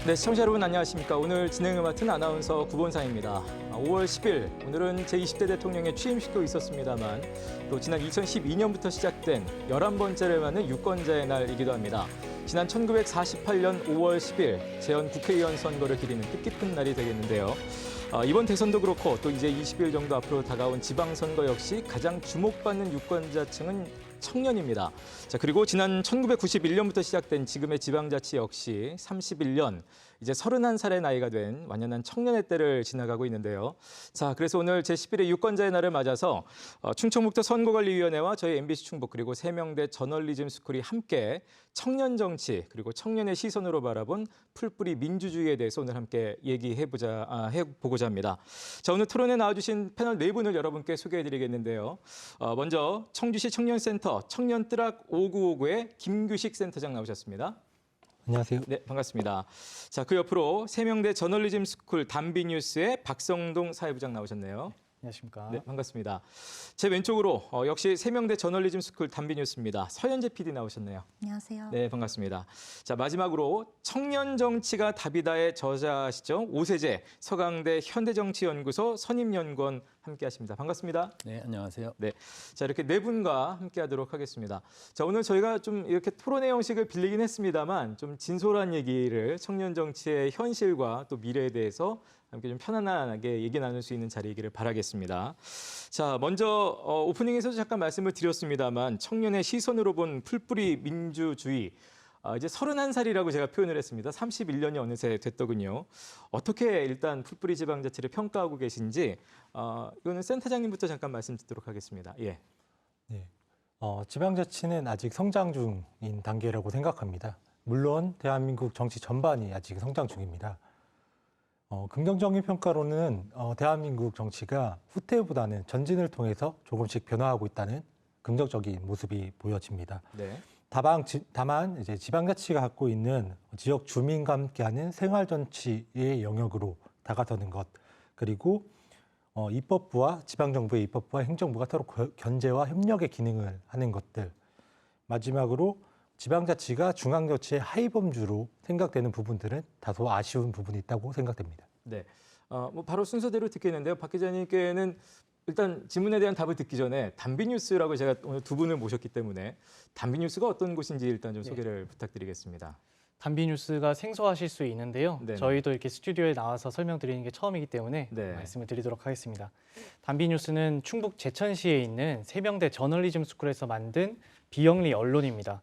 네, 시청자 여러분 안녕하십니까. 오늘 진행을 맡은 아나운서 구본상입니다. 5월 10일, 오늘은 제20대 대통령의 취임식도 있었습니다만 또 지난 2012년부터 시작된 11번째를 맞는 유권자의 날이기도 합니다. 지난 1948년 5월 10일 재헌 국회의원 선거를 기리는 뜻깊은 날이 되겠는데요. 이번 대선도 그렇고 또 이제 20일 정도 앞으로 다가온 지방선거 역시 가장 주목받는 유권자층은 청년입니다. 자, 그리고 지난 1991년부터 시작된 지금의 지방자치 역시 31년, 이제 31살의 나이가 된 완연한 청년의 때를 지나가고 있는데요. 자, 그래서 오늘 제11회 유권자의 날을 맞아서 충청북도 선거관리위원회와 저희 MBC 충북 그리고 세명대 저널리즘 스쿨이 함께 청년 정치 그리고 청년의 시선으로 바라본 풀뿌리 민주주의에 대해서 오늘 함께 해보고자 합니다. 자, 오늘 토론에 나와주신 패널 네 분을 여러분께 소개해드리겠는데요. 먼저 청주시 청년센터 청년뜨락 5959의 김규식 센터장 나오셨습니다. 안녕하세요. 네, 반갑습니다. 자, 그 옆으로 세명대 저널리즘 스쿨 담비뉴스의 박성동 사회부장 나오셨네요. 안녕하십니까. 네, 반갑습니다. 제 왼쪽으로 역시 세명대 저널리즘 스쿨 담비뉴스입니다. 서현재 PD 나오셨네요. 안녕하세요. 네, 반갑습니다. 자, 마지막으로 청년 정치가 답이다의 저자시죠. 오세재 서강대 현대정치연구소 선임연구원 함께하십니다. 반갑습니다. 네, 안녕하세요. 네, 자 이렇게 네 분과 함께하도록 하겠습니다. 자, 오늘 저희가 좀 이렇게 토론의 형식을 빌리긴 했습니다만 좀 진솔한 얘기를 청년 정치의 현실과 또 미래에 대해서 함께 좀 편안하게 얘기 나눌 수 있는 자리이기를 바라겠습니다. 자, 먼저 오프닝에서도 잠깐 말씀을 드렸습니다만 청년의 시선으로 본 풀뿌리 민주주의. 이제 31살이라고 제가 표현을 했습니다. 31년이 어느새 됐더군요. 어떻게 일단 풀뿌리 지방자치를 평가하고 계신지 이거는 센터장님부터 잠깐 말씀 듣도록 하겠습니다. 예. 네, 지방자치는 아직 성장 중인 단계라고 생각합니다. 물론 대한민국 정치 전반이 아직 성장 중입니다. 긍정적인 평가로는 대한민국 정치가 후퇴보다는 전진을 통해서 조금씩 변화하고 있다는 긍정적인 모습이 보여집니다. 네. 다만 이제 지방자치가 갖고 있는 지역 주민과 함께하는 생활정치의 영역으로 다가서는 것, 그리고 입법부와 지방정부의 입법부와 행정부가 서로 견제와 협력의 기능을 하는 것들, 마지막으로 지방자치가 중앙정치의 하위범주로 생각되는 부분들은 다소 아쉬운 부분이 있다고 생각됩니다. 네, 뭐 바로 순서대로 듣겠는데요. 박 기자님께는 일단 질문에 대한 답을 듣기 전에 담비뉴스라고 제가 오늘 두 분을 모셨기 때문에 담비뉴스가 어떤 곳인지 일단 좀 소개를 부탁드리겠습니다. 담비뉴스가 생소하실 수 있는데요. 네네. 저희도 이렇게 스튜디오에 나와서 설명드리는 게 처음이기 때문에 네. 말씀을 드리도록 하겠습니다. 담비뉴스는 충북 제천시에 있는 세명대 저널리즘 스쿨에서 만든 비영리 언론입니다.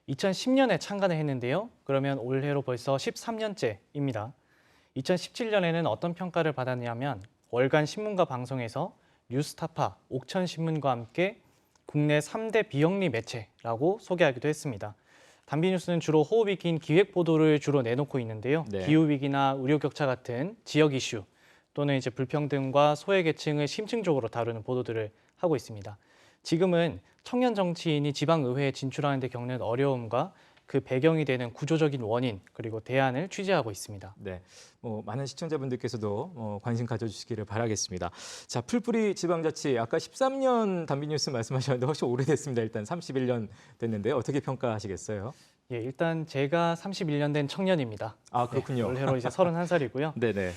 2010년에 창간을 했는데요. 그러면 올해로 벌써 13년째입니다. 2017년에는 어떤 평가를 받았냐면 월간 신문과 방송에서 뉴스타파, 옥천신문과 함께 국내 3대 비영리 매체라고 소개하기도 했습니다. 담비뉴스는 주로 호흡이 긴 기획 보도를 주로 내놓고 있는데요. 네. 기후위기나 의료격차 같은 지역 이슈 또는 이제 불평등과 소외계층을 심층적으로 다루는 보도들을 하고 있습니다. 지금은 청년 정치인이 지방의회에 진출하는 데 겪는 어려움과 그 배경이 되는 구조적인 원인 그리고 대안을 취재하고 있습니다. 네, 뭐 많은 시청자분들께서도 관심 가져주시기를 바라겠습니다. 자, 풀뿌리 지방자치 아까 13년 담비뉴스 말씀하셨는데 훨씬 오래됐습니다. 일단 31년 됐는데 어떻게 평가하시겠어요? 예, 일단 제가 31년 된 청년입니다. 아, 그렇군요. 네, 올해로 이제 31살이고요. 네네.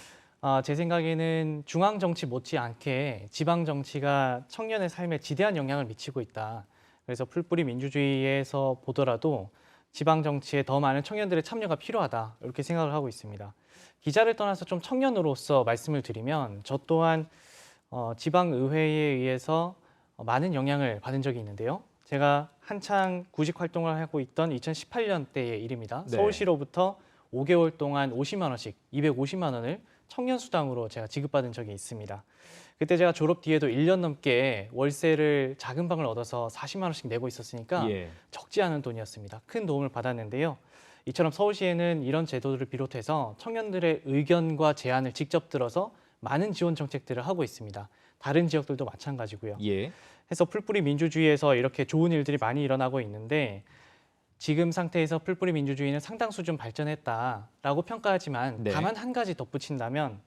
제 생각에는 중앙 정치 못지않게 지방 정치가 청년의 삶에 지대한 영향을 미치고 있다. 그래서 풀뿌리 민주주의에서 보더라도 지방 정치에 더 많은 청년들의 참여가 필요하다. 이렇게 생각을 하고 있습니다. 기자를 떠나서 좀 청년으로서 말씀을 드리면 저 또한 지방 의회에 의해서 많은 영향을 받은 적이 있는데요. 제가 한창 구직 활동을 하고 있던 2018년 때의 일입니다. 네. 서울시로부터 5개월 동안 50만 원씩 250만 원을 청년 수당으로 제가 지급받은 적이 있습니다. 그때 제가 졸업 뒤에도 1년 넘게 월세를 작은 방을 얻어서 40만 원씩 내고 있었으니까 예. 적지 않은 돈이었습니다. 큰 도움을 받았는데요. 이처럼 서울시에는 이런 제도들을 비롯해서 청년들의 의견과 제안을 직접 들어서 많은 지원 정책들을 하고 있습니다. 다른 지역들도 마찬가지고요. 예. 해서 풀뿌리 민주주의에서 이렇게 좋은 일들이 많이 일어나고 있는데 지금 상태에서 풀뿌리 민주주의는 상당 수준 발전했다라고 평가하지만 네. 다만 한 가지 덧붙인다면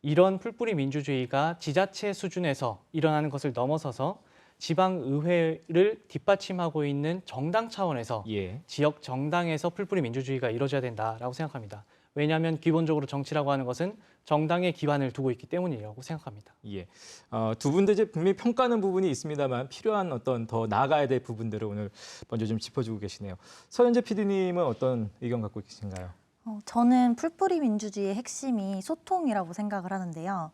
이런 풀뿌리 민주주의가 지자체 수준에서 일어나는 것을 넘어서서 지방의회를 뒷받침하고 있는 정당 차원에서 예. 지역 정당에서 풀뿌리 민주주의가 이루어져야 된다라고 생각합니다. 왜냐하면 기본적으로 정치라고 하는 것은 정당의 기반을 두고 있기 때문이라고 생각합니다. 예. 두 분도 이제 분명히 평가하는 부분이 있습니다만 필요한 어떤 더 나아가야 될 부분들을 오늘 먼저 좀 짚어주고 계시네요. 서현재 PD님은 어떤 의견 갖고 계신가요? 저는 풀뿌리 민주주의의 핵심이 소통이라고 생각을 하는데요.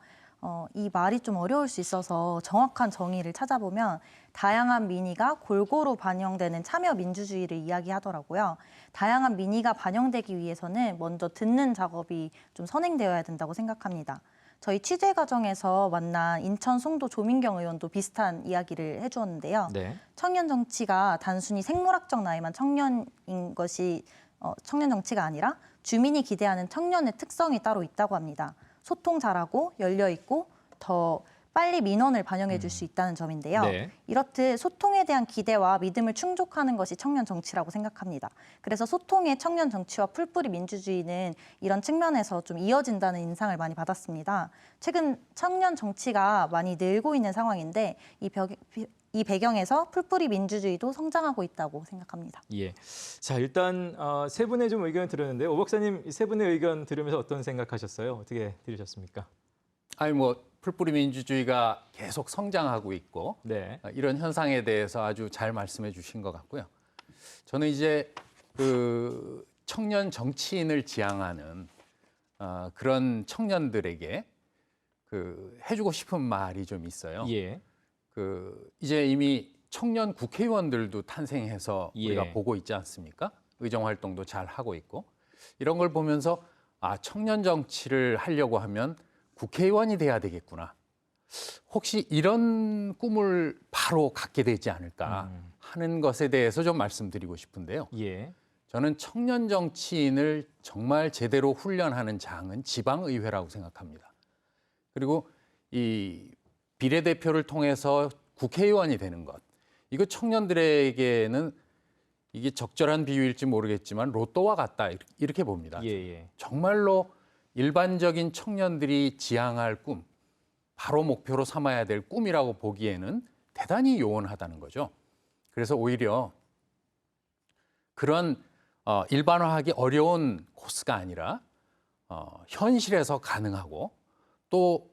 이 말이 좀 어려울 수 있어서 정확한 정의를 찾아보면 다양한 민의가 골고루 반영되는 참여 민주주의를 이야기하더라고요. 다양한 민의가 반영되기 위해서는 먼저 듣는 작업이 좀 선행되어야 된다고 생각합니다. 저희 취재 과정에서 만난 인천 송도 조민경 의원도 비슷한 이야기를 해주었는데요. 네. 청년 정치가 단순히 생물학적 나이만 청년인 것이 청년 정치가 아니라 주민이 기대하는 청년의 특성이 따로 있다고 합니다. 소통 잘하고 열려있고 더 빨리 민원을 반영해 줄 수 있다는 점인데요. 네. 이렇듯 소통에 대한 기대와 믿음을 충족하는 것이 청년 정치라고 생각합니다. 그래서 소통의 청년 정치와 풀뿌리 민주주의는 이런 측면에서 좀 이어진다는 인상을 많이 받았습니다. 최근 청년 정치가 많이 늘고 있는 상황인데 이 배경에서 풀뿌리 민주주의도 성장하고 있다고 생각합니다. 예. 자, 일단 세 분의 좀 의견을 들었는데 오 박사님 이 세 분의 의견 들으면서 어떤 생각하셨어요? 어떻게 들으셨습니까? 아니 뭐 풀뿌리 민주주의가 계속 성장하고 있고 네. 이런 현상에 대해서 아주 잘 말씀해 주신 것 같고요. 저는 이제 그 청년 정치인을 지향하는 그런 청년들에게 그 해주고 싶은 말이 좀 있어요. 예. 그 이제 이미 청년 국회의원들도 탄생해서 예. 우리가 보고 있지 않습니까? 의정 활동도 잘 하고 있고 이런 걸 보면서 청년 정치를 하려고 하면 국회의원이 돼야 되겠구나. 혹시 이런 꿈을 바로 갖게 되지 않을까 하는 것에 대해서 좀 말씀드리고 싶은데요. 예. 저는 청년 정치인을 정말 제대로 훈련하는 장은 지방의회라고 생각합니다. 그리고 이 비례대표를 통해서 국회의원이 되는 것. 이거 청년들에게는 이게 적절한 비유일지 모르겠지만 로또와 같다 이렇게 봅니다. 예, 예. 정말로 일반적인 청년들이 지향할 꿈, 바로 목표로 삼아야 될 꿈이라고 보기에는 대단히 요원하다는 거죠. 그래서 오히려 그런 일반화하기 어려운 코스가 아니라 현실에서 가능하고 또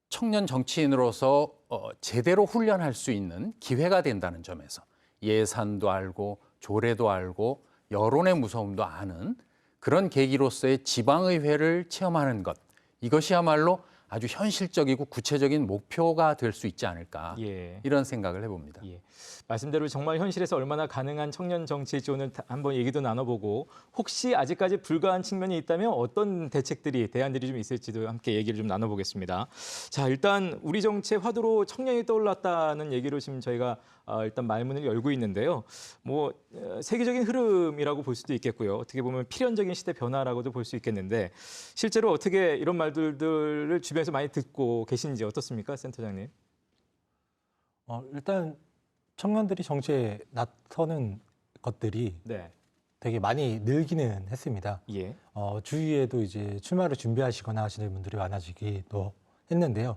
청년 정치인으로서 제대로 훈련할 수 있는 기회가 된다는 점에서 예산도 알고 조례도 알고 여론의 무서움도 아는 그런 계기로서의 지방의회를 체험하는 것, 이것이야말로 아주 현실적이고 구체적인 목표가 될 수 있지 않을까 예. 이런 생각을 해봅니다. 예. 말씀대로 정말 현실에서 얼마나 가능한 청년 정치일지 오늘 한번 얘기도 나눠보고 혹시 아직까지 불가한 측면이 있다면 어떤 대안들이 좀 있을지도 함께 얘기를 좀 나눠보겠습니다. 자, 일단 우리 정치의 화두로 청년이 떠올랐다는 얘기로 지금 저희가 일단 말문을 열고 있는데요. 뭐 세계적인 흐름이라고 볼 수도 있겠고요. 어떻게 보면 필연적인 시대 변화라고도 볼 수 있겠는데 실제로 어떻게 이런 말들을 주변에서 많이 듣고 계신지 어떻습니까, 센터장님? 일단 청년들이 정치에 나서는 것들이 네. 되게 많이 늘기는 했습니다. 예. 주위에도 이제 출마를 준비하시거나 하시는 분들이 많아지기도 했는데요.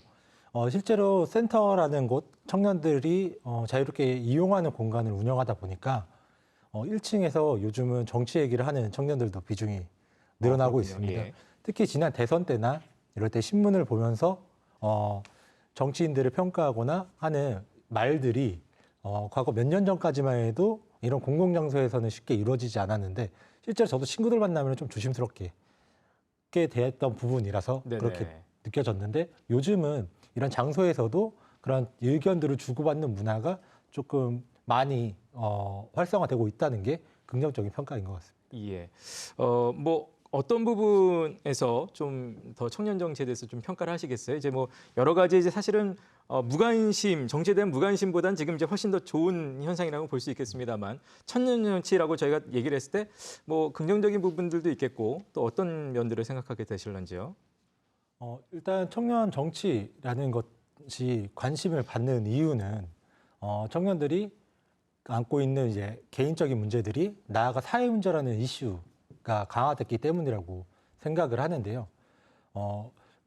실제로 센터라는 곳 청년들이 자유롭게 이용하는 공간을 운영하다 보니까 1층에서 요즘은 정치 얘기를 하는 청년들도 비중이 늘어나고 그렇군요. 있습니다. 예. 특히 지난 대선 때나 이럴 때 신문을 보면서 정치인들을 평가하거나 하는 말들이 과거 몇 년 전까지만 해도 이런 공공장소에서는 쉽게 이루어지지 않았는데 실제로 저도 친구들 만나면 좀 조심스럽게 대했던 부분이라서 네네. 그렇게 느껴졌는데 요즘은 이런 장소에서도 그런 의견들을 주고받는 문화가 조금 많이 활성화되고 있다는 게 긍정적인 평가인 것 같습니다. 예. 뭐 어떤 부분에서 좀 더 청년 정치에 대해서 좀 평가를 하시겠어요? 이제 뭐 여러 가지 이제 사실은 무관심, 정치에 대한 무관심보다는 지금 이제 훨씬 더 좋은 현상이라고 볼 수 있겠습니다만 청년 정치라고 저희가 얘기를 했을 때 뭐 긍정적인 부분들도 있겠고 또 어떤 면들을 생각하게 되실런지요? 일단 청년 정치라는 것이 관심을 받는 이유는 청년들이 안고 있는 이제 개인적인 문제들이 나아가 사회 문제라는 이슈가 강화됐기 때문이라고 생각을 하는데요.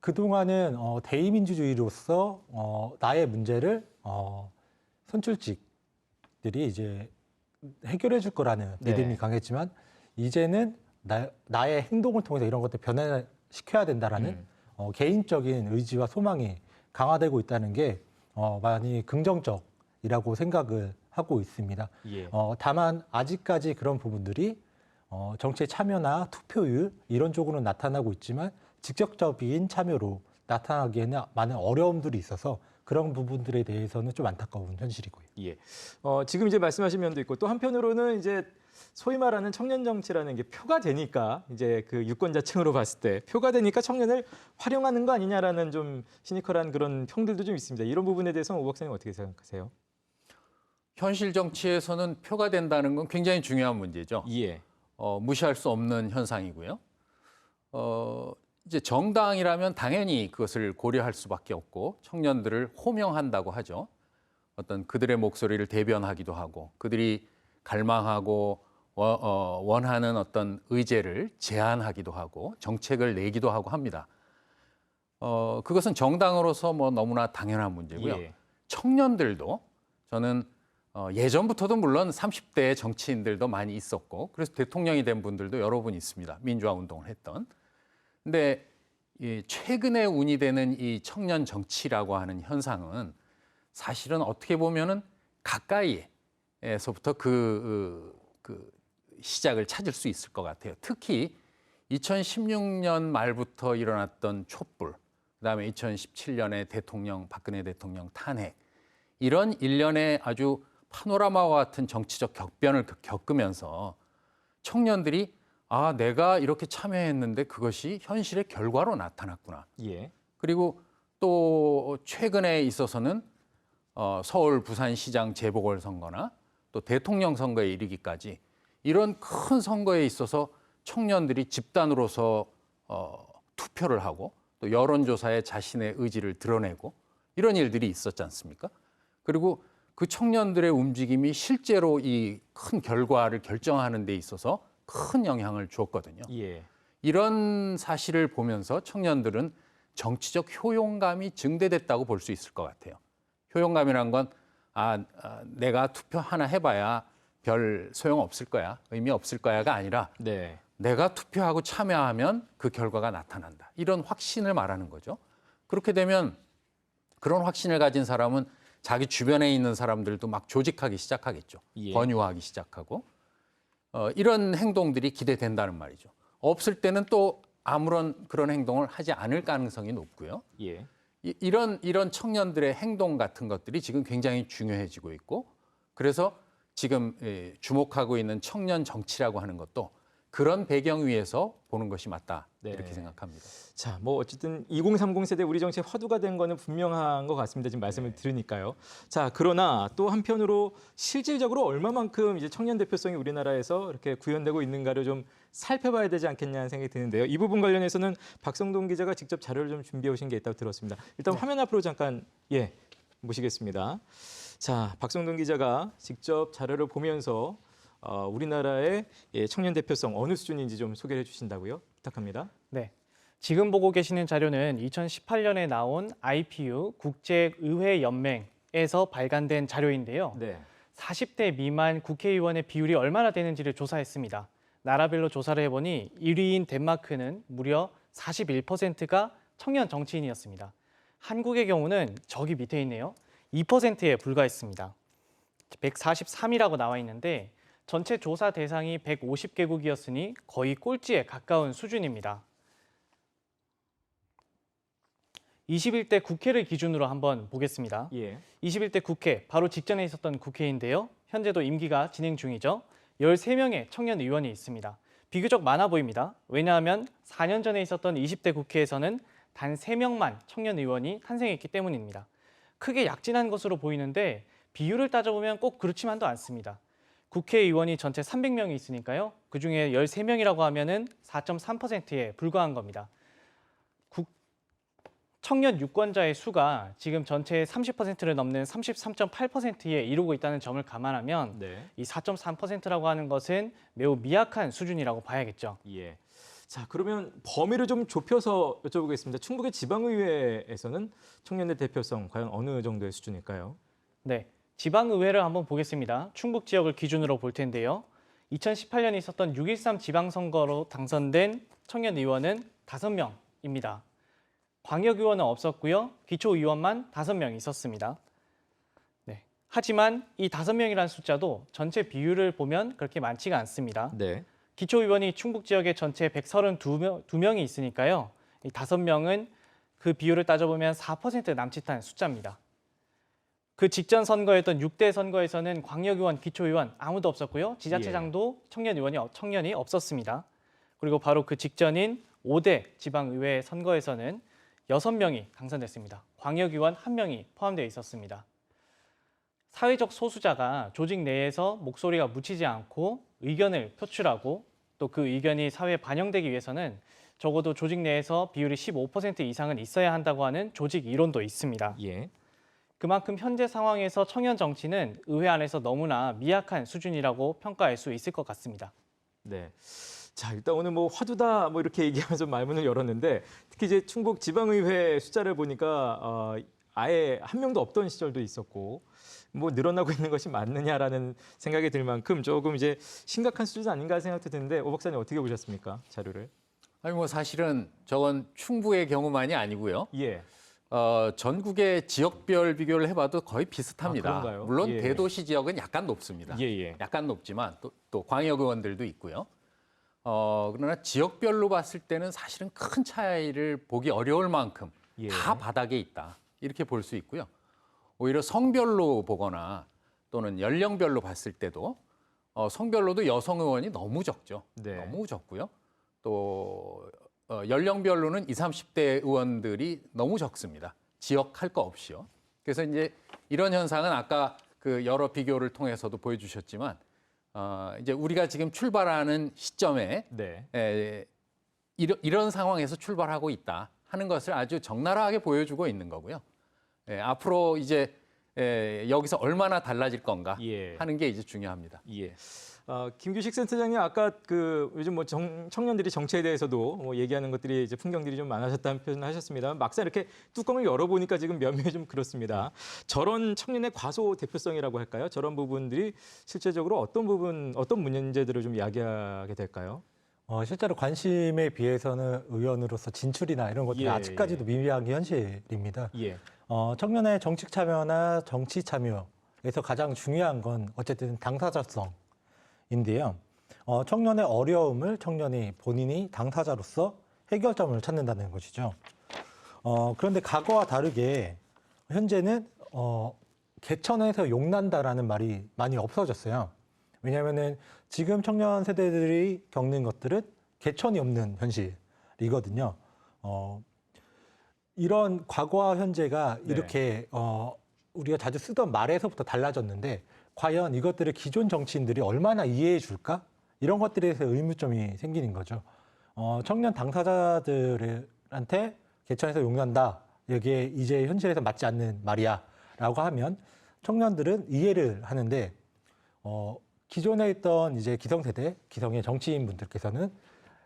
그동안은 대의민주주의로서 나의 문제를 선출직들이 이제 해결해 줄 거라는 네. 믿음이 강했지만 이제는 나의 행동을 통해서 이런 것들 변화시켜야 된다라는 개인적인 의지와 소망이 강화되고 있다는 게 많이 긍정적이라고 생각을 하고 있습니다. 예. 다만 아직까지 그런 부분들이 정치의 참여나 투표율 이런 쪽으로는 나타나고 있지만 직접적인 참여로 나타나기에는 많은 어려움들이 있어서 그런 부분들에 대해서는 좀 안타까운 현실이고요. 예. 지금 이제 말씀하신 면도 있고 또 한편으로는 이제 소위 말하는 청년 정치라는 게 표가 되니까 이제 그 유권자층으로 봤을 때 표가 되니까 청년을 활용하는 거 아니냐라는 좀 시니컬한 그런 평들도 좀 있습니다. 이런 부분에 대해서는 오 박사님 어떻게 생각하세요? 현실 정치에서는 표가 된다는 건 굉장히 중요한 문제죠. 예. 무시할 수 없는 현상이고요. 이제 정당이라면 당연히 그것을 고려할 수밖에 없고 청년들을 호명한다고 하죠. 어떤 그들의 목소리를 대변하기도 하고 그들이 갈망하고 원하는 어떤 의제를 제안하기도 하고 정책을 내기도 하고 합니다. 그것은 정당으로서 뭐 너무나 당연한 문제고요. 예. 청년들도 저는 예전부터도 물론 30대 정치인들도 많이 있었고 그래서 대통령이 된 분들도 여러 분 있습니다. 민주화 운동을 했던. 근데 최근에 운이되는 이 청년 정치라고 하는 현상은 사실은 어떻게 보면은 가까이에서부터 그 시작을 찾을 수 있을 것 같아요. 특히 2016년 말부터 일어났던 촛불, 그다음에 2017년에 박근혜 대통령 탄핵, 이런 일련의 아주 파노라마와 같은 정치적 격변을 겪으면서 청년들이 내가 이렇게 참여했는데 그것이 현실의 결과로 나타났구나. 예. 그리고 또 최근에 있어서는 서울 부산시장 재보궐선거나 또 대통령 선거에 이르기까지 이런 큰 선거에 있어서 청년들이 집단으로서 투표를 하고 또 여론조사에 자신의 의지를 드러내고 이런 일들이 있었지 않습니까? 그리고 그 청년들의 움직임이 실제로 이 큰 결과를 결정하는 데 있어서 큰 영향을 주었거든요. 예. 이런 사실을 보면서 청년들은 정치적 효용감이 증대됐다고 볼 수 있을 것 같아요. 효용감이란 건 내가 투표 하나 해봐야 별 소용 없을 거야, 의미 없을 거야가 아니라 네. 내가 투표하고 참여하면 그 결과가 나타난다. 이런 확신을 말하는 거죠. 그렇게 되면 그런 확신을 가진 사람은 자기 주변에 있는 사람들도 막 조직하기 시작하겠죠. 예. 권유하기 시작하고 이런 행동들이 기대된다는 말이죠. 없을 때는 또 아무런 그런 행동을 하지 않을 가능성이 높고요. 예. 이런 청년들의 행동 같은 것들이 지금 굉장히 중요해지고 있고 그래서 지금 주목하고 있는 청년 정치라고 하는 것도 그런 배경 위에서 보는 것이 맞다 네. 이렇게 생각합니다. 자, 뭐 어쨌든 2030 세대 우리 정치의 화두가 된 거는 분명한 것 같습니다. 지금 말씀을 들으니까요. 자, 그러나 또 한편으로 실질적으로 얼마만큼 이제 청년 대표성이 우리나라에서 이렇게 구현되고 있는가를 좀 살펴봐야 되지 않겠냐는 생각이 드는데요. 이 부분 관련해서는 박성동 기자가 직접 자료를 좀 준비해 오신 게 있다고 들었습니다. 일단 화면 앞으로 잠깐 모시겠습니다. 자, 박성동 기자가 직접 자료를 보면서 우리나라의 청년 대표성 어느 수준인지 좀 소개를 해주신다고요? 부탁합니다. 네. 지금 보고 계시는 자료는 2018년에 나온 IPU 국제의회연맹에서 발간된 자료인데요. 네. 40대 미만 국회의원의 비율이 얼마나 되는지를 조사했습니다. 나라별로 조사를 해보니 1위인 덴마크는 무려 41%가 청년 정치인이었습니다. 한국의 경우는 저기 밑에 있네요. 2%에 불과했습니다. 143이라고 나와 있는데 전체 조사 대상이 150개국이었으니 거의 꼴찌에 가까운 수준입니다. 21대 국회를 기준으로 한번 보겠습니다. 예. 21대 국회, 바로 직전에 있었던 국회인데요. 현재도 임기가 진행 중이죠. 13명의 청년 의원이 있습니다. 비교적 많아 보입니다. 왜냐하면 4년 전에 있었던 20대 국회에서는 단 3명만 청년 의원이 탄생했기 때문입니다. 크게 약진한 것으로 보이는데 비율을 따져보면 꼭 그렇지만도 않습니다. 국회의원이 전체 300명이 있으니까요. 그중에 13명이라고 하면은 4.3%에 불과한 겁니다. 청년 유권자의 수가 지금 전체의 30%를 넘는 33.8%에 이르고 있다는 점을 감안하면 네. 이 4.3%라고 하는 것은 매우 미약한 수준이라고 봐야겠죠. 예. 자, 그러면 범위를 좀 좁혀서 여쭤보겠습니다. 충북의 지방의회에서는 청년의 대표성 과연 어느 정도의 수준일까요? 네, 지방의회를 한번 보겠습니다. 충북 지역을 기준으로 볼 텐데요. 2018년에 있었던 6.13 지방선거로 당선된 청년 의원은 5명입니다. 광역의원은 없었고요. 기초의원만 5명 있었습니다. 네. 하지만 이 5명이라는 숫자도 전체 비율을 보면 그렇게 많지가 않습니다. 네. 기초의원이 충북 지역에 전체 132명이 있으니까요. 이 5명은 그 비율을 따져보면 4% 남짓한 숫자입니다. 그 직전 선거였던 6대 선거에서는 광역의원, 기초의원 아무도 없었고요. 지자체장도 청년이 없었습니다. 그리고 바로 그 직전인 5대 지방의회 선거에서는 6명이 당선됐습니다. 광역의원 1명이 포함되어 있었습니다. 사회적 소수자가 조직 내에서 목소리가 묻히지 않고 의견을 표출하고 또 그 의견이 사회에 반영되기 위해서는 적어도 조직 내에서 비율이 15% 이상은 있어야 한다고 하는 조직 이론도 있습니다. 예. 그만큼 현재 상황에서 청년 정치는 의회 안에서 너무나 미약한 수준이라고 평가할 수 있을 것 같습니다. 네. 자, 일단 오늘 뭐 화두다 뭐 이렇게 얘기하면서 말문을 열었는데 특히 이제 충북 지방의회 숫자를 보니까 아예 한 명도 없던 시절도 있었고 뭐 늘어나고 있는 것이 맞느냐라는 생각이 들 만큼 조금 이제 심각한 수준 아닌가 생각도 드는데 오 박사님 어떻게 보셨습니까? 자료를? 아니 뭐 사실은 저건 충북의 경우만이 아니고요. 예. 전국의 지역별 비교를 해봐도 거의 비슷합니다. 아, 그런가요? 물론 예. 대도시 지역은 약간 높습니다. 예. 약간 높지만 또 광역의원들도 있고요. 그러나 지역별로 봤을 때는 사실은 큰 차이를 보기 어려울 만큼 예. 다 바닥에 있다. 이렇게 볼 수 있고요. 오히려 성별로 보거나 또는 연령별로 봤을 때도 성별로도 여성 의원이 너무 적죠. 네. 너무 적고요. 또 연령별로는 20, 30대 의원들이 너무 적습니다. 지역 할 거 없이요. 그래서 이제 이런 현상은 아까 그 여러 비교를 통해서도 보여주셨지만 이제 우리가 지금 출발하는 시점에 네. 이런 상황에서 출발하고 있다 하는 것을 아주 적나라하게 보여주고 있는 거고요. 앞으로 이제 여기서 얼마나 달라질 건가 예. 하는 게 이제 중요합니다. 예. 김규식 센터장님 아까 그 요즘 뭐 청년들이 정치에 대해서도 뭐 얘기하는 것들이 이제 풍경들이 좀 많아졌다는 표현을 하셨습니다. 막상 이렇게 뚜껑을 열어보니까 지금 면면이 좀 그렇습니다. 저런 청년의 과소 대표성이라고 할까요? 저런 부분들이 실제적으로 어떤 문제들을 좀 야기하게 될까요? 실제로 관심에 비해서는 의원으로서 진출이나 이런 것들이 예, 아직까지도 미미한 게 현실입니다. 예. 청년의 정치 참여나 정치 참여에서 가장 중요한 건 어쨌든 당사자성인데요. 청년의 어려움을 청년이 본인이 당사자로서 해결점을 찾는다는 것이죠. 그런데 과거와 다르게 현재는 개천에서 용난다라는 말이 많이 없어졌어요. 왜냐하면은 지금 청년 세대들이 겪는 것들은 개천이 없는 현실이거든요. 이런 과거와 현재가 네. 이렇게 우리가 자주 쓰던 말에서부터 달라졌는데 과연 이것들을 기존 정치인들이 얼마나 이해해 줄까? 이런 것들에 대해서 의문점이 생기는 거죠. 청년 당사자들한테 개천에서 용난다. 여기에 이제 현실에서 맞지 않는 말이야. 라고 하면 청년들은 이해를 하는데 기존에 있던 이제 기성세대, 기성의 정치인분들께서는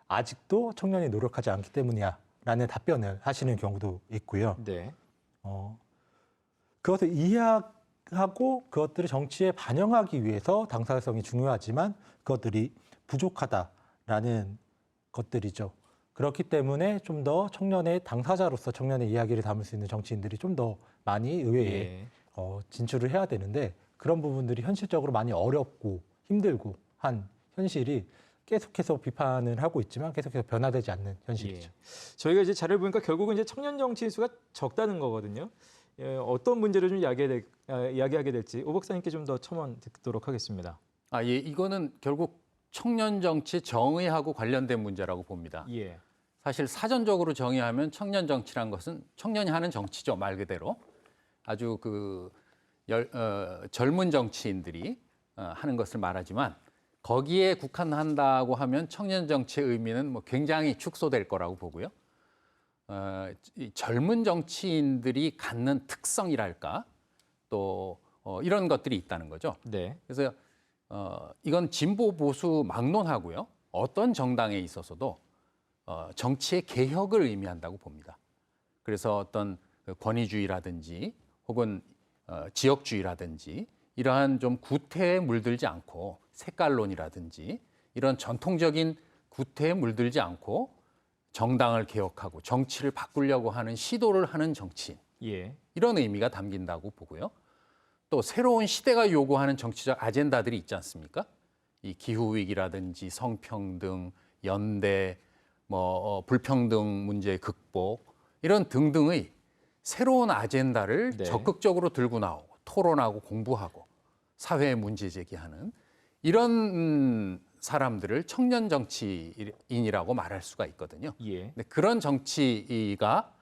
아직도 청년이 노력하지 않기 때문이야. 라는 답변을 하시는 경우도 있고요. 네. 그것을 이해하고 그것들을 정치에 반영하기 위해서 당사성이 중요하지만 그것들이 부족하다라는 것들이죠. 그렇기 때문에 좀 더 청년의 당사자로서 청년의 이야기를 담을 수 있는 정치인들이 좀 더 많이 의회에 예. 진출을 해야 되는데 그런 부분들이 현실적으로 많이 어렵고 힘들고 한 현실이 계속해서 비판을 하고 있지만 계속해서 변화되지 않는 현실이죠. 예. 저희가 이제 자료를 보니까 결국은 이제 청년 정치인 수가 적다는 거거든요. 어떤 문제를 좀 이야기하게 될지 오 박사님께 좀 더 첨언 듣도록 하겠습니다. 예, 이거는 결국 청년 정치 정의하고 관련된 문제라고 봅니다. 예. 사실 사전적으로 정의하면 청년 정치란 것은 청년이 하는 정치죠, 말 그대로. 아주 젊은 정치인들이 하는 것을 말하지만 거기에 국한한다고 하면 청년 정치의 의미는 뭐 굉장히 축소될 거라고 보고요. 이 젊은 정치인들이 갖는 특성이랄까 또 이런 것들이 있다는 거죠. 네. 그래서 이건 진보 보수 막론하고요. 어떤 정당에 있어서도 정치의 개혁을 의미한다고 봅니다. 그래서 어떤 권위주의라든지 혹은 지역주의라든지 이러한 좀 구태에 물들지 않고 색깔론이라든지 이런 전통적인 구태에 물들지 않고 정당을 개혁하고 정치를 바꾸려고 하는 시도를 하는 정치인 예. 이런 의미가 담긴다고 보고요. 또 새로운 시대가 요구하는 정치적 아젠다들이 있지 않습니까? 이 기후위기라든지 성평등, 연대, 불평등 문제 극복 이런 등등의 새로운 아젠다를 네. 적극적으로 들고 나오고 토론하고 공부하고 사회에 문제 제기하는 이런 사람들을 청년 정치인이라고 말할 수가 있거든요. 예. 근데 그런 정치가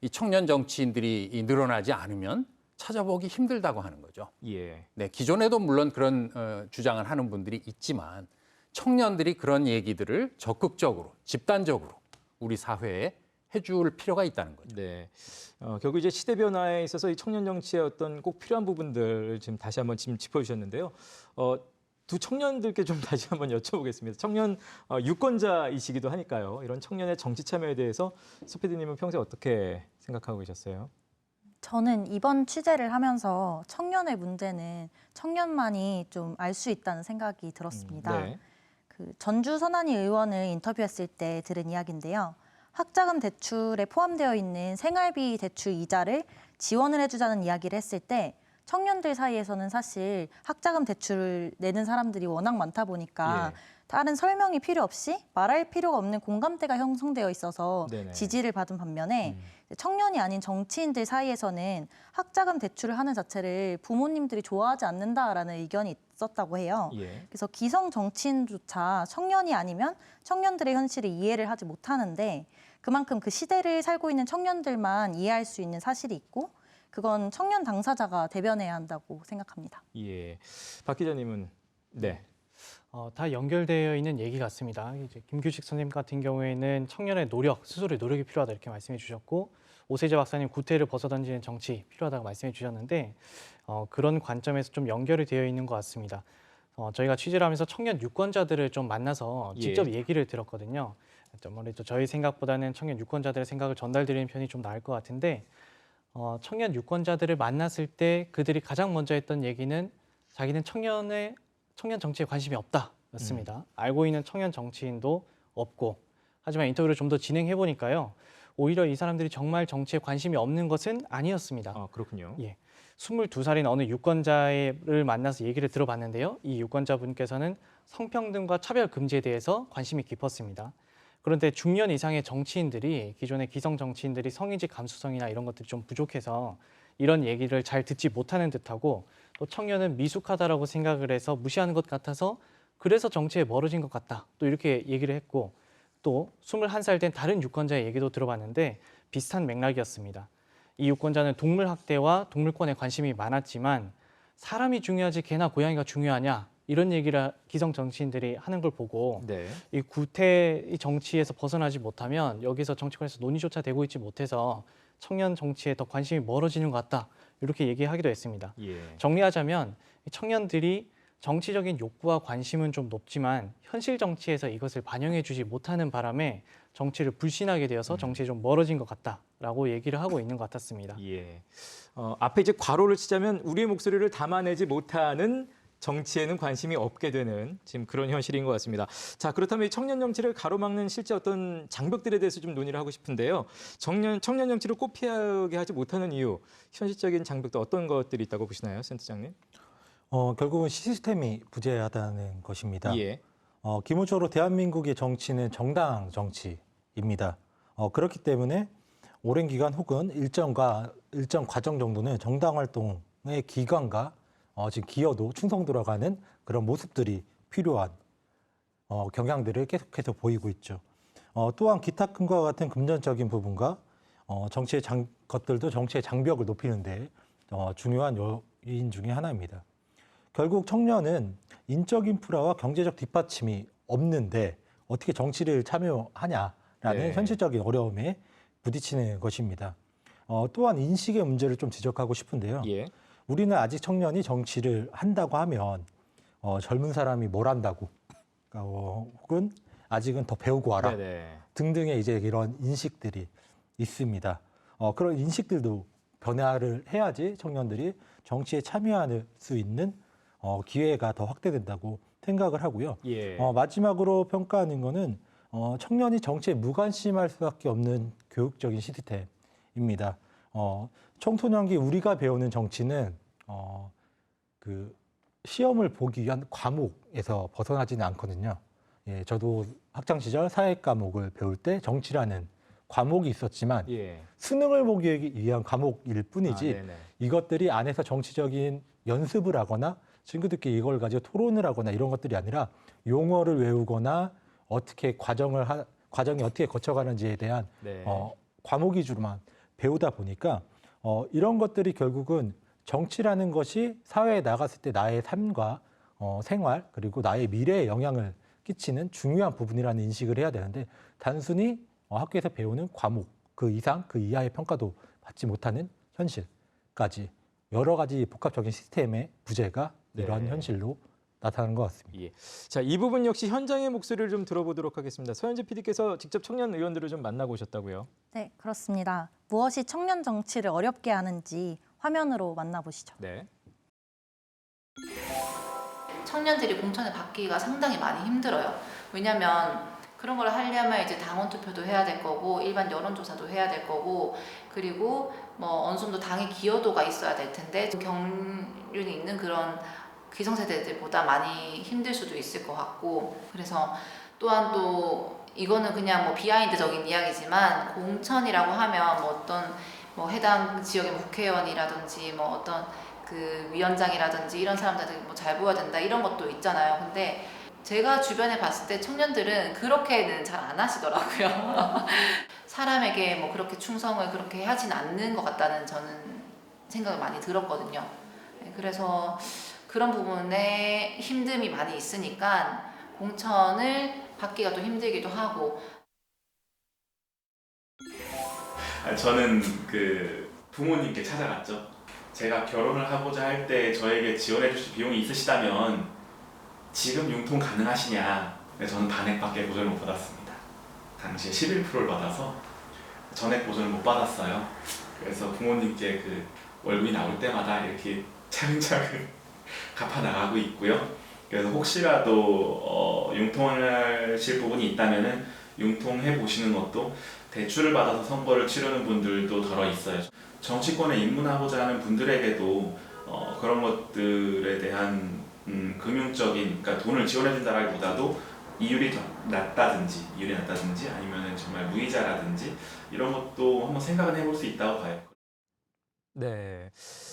이 청년 정치인들이 늘어나지 않으면 찾아보기 힘들다고 하는 거죠. 예. 네, 기존에도 물론 그런 주장을 하는 분들이 있지만 청년들이 그런 얘기들을 적극적으로, 집단적으로 우리 사회에 해줄 필요가 있다는 거죠. 네. 결국 이제 시대 변화에 있어서 이 청년 정치의 어떤 꼭 필요한 부분들을 지금 다시 한번 지금 짚어주셨는데요. 두 청년들께 좀 다시 한번 여쭤보겠습니다. 청년 유권자이시기도 하니까요. 이런 청년의 정치 참여에 대해서 서 PD님은 평소에 어떻게 생각하고 계셨어요? 저는 이번 취재를 하면서 청년의 문제는 청년만이 좀 알 수 있다는 생각이 들었습니다. 네. 그 전주 선안희 의원을 인터뷰했을 때 들은 이야기인데요. 학자금 대출에 포함되어 있는 생활비 대출 이자를 지원을 해주자는 이야기를 했을 때 청년들 사이에서는 사실 학자금 대출을 내는 사람들이 워낙 많다 보니까 예. 다른 설명이 필요 없이 말할 필요가 없는 공감대가 형성되어 있어서 네네. 지지를 받은 반면에 청년이 아닌 정치인들 사이에서는 학자금 대출을 하는 자체를 부모님들이 좋아하지 않는다라는 의견이 있었다고 해요. 예. 그래서 기성 정치인조차 청년이 아니면 청년들의 현실을 이해를 하지 못하는데 그만큼 그 시대를 살고 있는 청년들만 이해할 수 있는 사실이 있고 그건 청년 당사자가 대변해야 한다고 생각합니다. 예. 박 기자님은 네. 다 연결되어 있는 얘기 같습니다. 이제 김규식 선생님 같은 경우에는 청년의 노력, 스스로의 노력이 필요하다 이렇게 말씀해 주셨고 오세재 박사님 구태를 벗어던지는 정치 필요하다고 말씀해 주셨는데 그런 관점에서 좀 연결이 되어 있는 것 같습니다. 저희가 취재를 하면서 청년 유권자들을 좀 만나서 직접 예. 얘기를 들었거든요. 아무래도 저희 생각보다는 청년 유권자들의 생각을 전달드리는 편이 좀 나을 것 같은데 청년 유권자들을 만났을 때 그들이 가장 먼저 했던 얘기는 자기는 청년 정치에 관심이 없다였습니다. 알고 있는 청년 정치인도 없고 하지만 인터뷰를 좀 더 진행해 보니까요. 오히려 이 사람들이 정말 정치에 관심이 없는 것은 아니었습니다. 그렇군요. 예, 22살인 어느 유권자를 만나서 얘기를 들어봤는데요. 이 유권자분께서는 성평등과 차별 금지에 대해서 관심이 깊었습니다. 그런데 중년 이상의 정치인들이 기존의 기성 정치인들이 성인지 감수성이나 이런 것들이 좀 부족해서 이런 얘기를 잘 듣지 못하는 듯하고 또 청년은 미숙하다라고 생각을 해서 무시하는 것 같아서 그래서 정치에 멀어진 것 같다. 또 이렇게 얘기를 했고 또 21살 된 다른 유권자의 얘기도 들어봤는데 비슷한 맥락이었습니다. 이 유권자는 동물 학대와 동물권에 관심이 많았지만 사람이 중요하지 개나 고양이가 중요하냐 이런 얘기를 기성 정치인들이 하는 걸 보고 네. 이 구태 정치에서 벗어나지 못하면 여기서 정치권에서 논의조차 되고 있지 못해서 청년 정치에 더 관심이 멀어지는 것 같다 이렇게 얘기하기도 했습니다. 예. 정리하자면 청년들이 정치적인 욕구와 관심은 좀 높지만 현실 정치에서 이것을 반영해주지 못하는 바람에 정치를 불신하게 되어서 정치에 좀 멀어진 것 같다라고 얘기를 하고 있는 것 같았습니다. 예. 앞에 이제 괄호를 치자면 우리의 목소리를 담아내지 못하는 정치에는 관심이 없게 되는 지금 그런 현실인 것 같습니다. 자, 그렇다면 이 청년 정치를 가로막는 실제 어떤 장벽들에 대해서 좀 논의를 하고 싶은데요. 청년 정치를 꽃피하게 하지 못하는 이유, 현실적인 장벽도 어떤 것들이 있다고 보시나요, 센터장님? 결국은 시스템이 부재하다는 것입니다. 예. 기본적으로 대한민국의 정치는 정당 정치입니다. 그렇기 때문에 오랜 기간 혹은 일정 과정 정도는 정당 활동의 기관과 지금 기여도 충성도로 가는 그런 모습들이 필요한 경향들을 계속해서 보이고 있죠. 또한 기타 금과 같은 금전적인 부분과 정치의 것들도 정치의 장벽을 높이는 데 중요한 요인 중에 하나입니다. 결국 청년은 인적 인프라와 경제적 뒷받침이 없는데 어떻게 정치를 참여하냐라는 네. 현실적인 어려움에 부딪히는 것입니다. 또한 인식의 문제를 좀 지적하고 싶은데요. 예. 우리는 아직 청년이 정치를 한다고 하면 젊은 사람이 뭘 한다고 혹은 아직은 더 배우고 와라 네네. 등등의 이제 이런 인식들이 있습니다. 그런 인식들도 변화를 해야지 청년들이 정치에 참여할 수 있는 기회가 더 확대된다고 생각을 하고요. 예. 마지막으로 평가하는 거는 청년이 정치에 무관심할 수밖에 없는 교육적인 시스템입니다. 청소년기 우리가 배우는 정치는 그 시험을 보기 위한 과목에서 벗어나지는 않거든요. 예, 저도 학창 시절 사회 과목을 배울 때 정치라는 과목이 있었지만 예. 수능을 보기 위한 과목일 뿐이지 네네. 이것들이 안에서 정치적인 연습을 하거나 친구들끼리 이걸 가지고 토론을 하거나 이런 것들이 아니라 용어를 외우거나 어떻게 과정이 어떻게 거쳐가는지에 대한 네. 과목 위주로만 배우다 보니까 이런 것들이 결국은 정치라는 것이 사회에 나갔을 때 나의 삶과 생활 그리고 나의 미래에 영향을 끼치는 중요한 부분이라는 인식을 해야 되는데 단순히 학교에서 배우는 과목 그 이상 그 이하의 평가도 받지 못하는 현실까지 여러 가지 복합적인 시스템의 부재가 이러한 네. 현실로 나타나는 것 같습니다. 예. 자, 이 부분 역시 현장의 목소리를 좀 들어보도록 하겠습니다. 서현지 PD께서 직접 청년 의원들을 좀 만나고 오셨다고요? 네, 그렇습니다. 무엇이 청년 정치를 어렵게 하는지 화면으로 만나보시죠. 네. 청년들이 공천에 받기가 상당히 많이 힘들어요. 왜냐하면 그런 걸 하려면 이제 당원 투표도 해야 될 거고 일반 여론조사도 해야 될 거고 그리고 뭐 어느 정도 당의 기여도가 있어야 될 텐데 경륜이 있는 그런 기성세대들보다 많이 힘들 수도 있을 것 같고 그래서 또한 또 이거는 그냥 뭐 비하인드적인 이야기지만 공천이라고 하면 뭐 어떤 뭐 해당 지역의 국회의원이라든지 뭐 어떤 그 위원장이라든지 이런 사람들한테 뭐 잘 보여야 된다 이런 것도 있잖아요. 근데 제가 주변에 봤을 때 청년들은 그렇게는 잘 안 하시더라고요. 사람에게 뭐 그렇게 충성을 그렇게 하진 않는 것 같다는 저는 생각을 많이 들었거든요. 그래서 그런 부분에 힘듦이 많이 있으니까 공천을 받기가 또 힘들기도 하고. 저는 그 부모님께 찾아갔죠. 제가 결혼을 하고자 할 때 저에게 지원해 주실 비용이 있으시다면 지금 융통 가능하시냐. 저는 반액밖에 보전을 못 받았습니다. 당시에 11%를 받아서 전액 보전을 못 받았어요. 그래서 부모님께 그 월급이 나올 때마다 이렇게 차근차근 갚아 나가고 있고요. 그래서 혹시라도 융통하실 부분이 있다면은 융통해 보시는 것도 대출을 받아서 선거를 치르는 분들도 덜어 있어요. 정치권에 입문하고자 하는 분들에게도 그런 것들에 대한 금융적인, 그러니까 돈을 지원해준다라기보다도 이율이 낮다든지 아니면 정말 무이자라든지 이런 것도 한번 생각은 해볼 수 있다고 봐요. 네.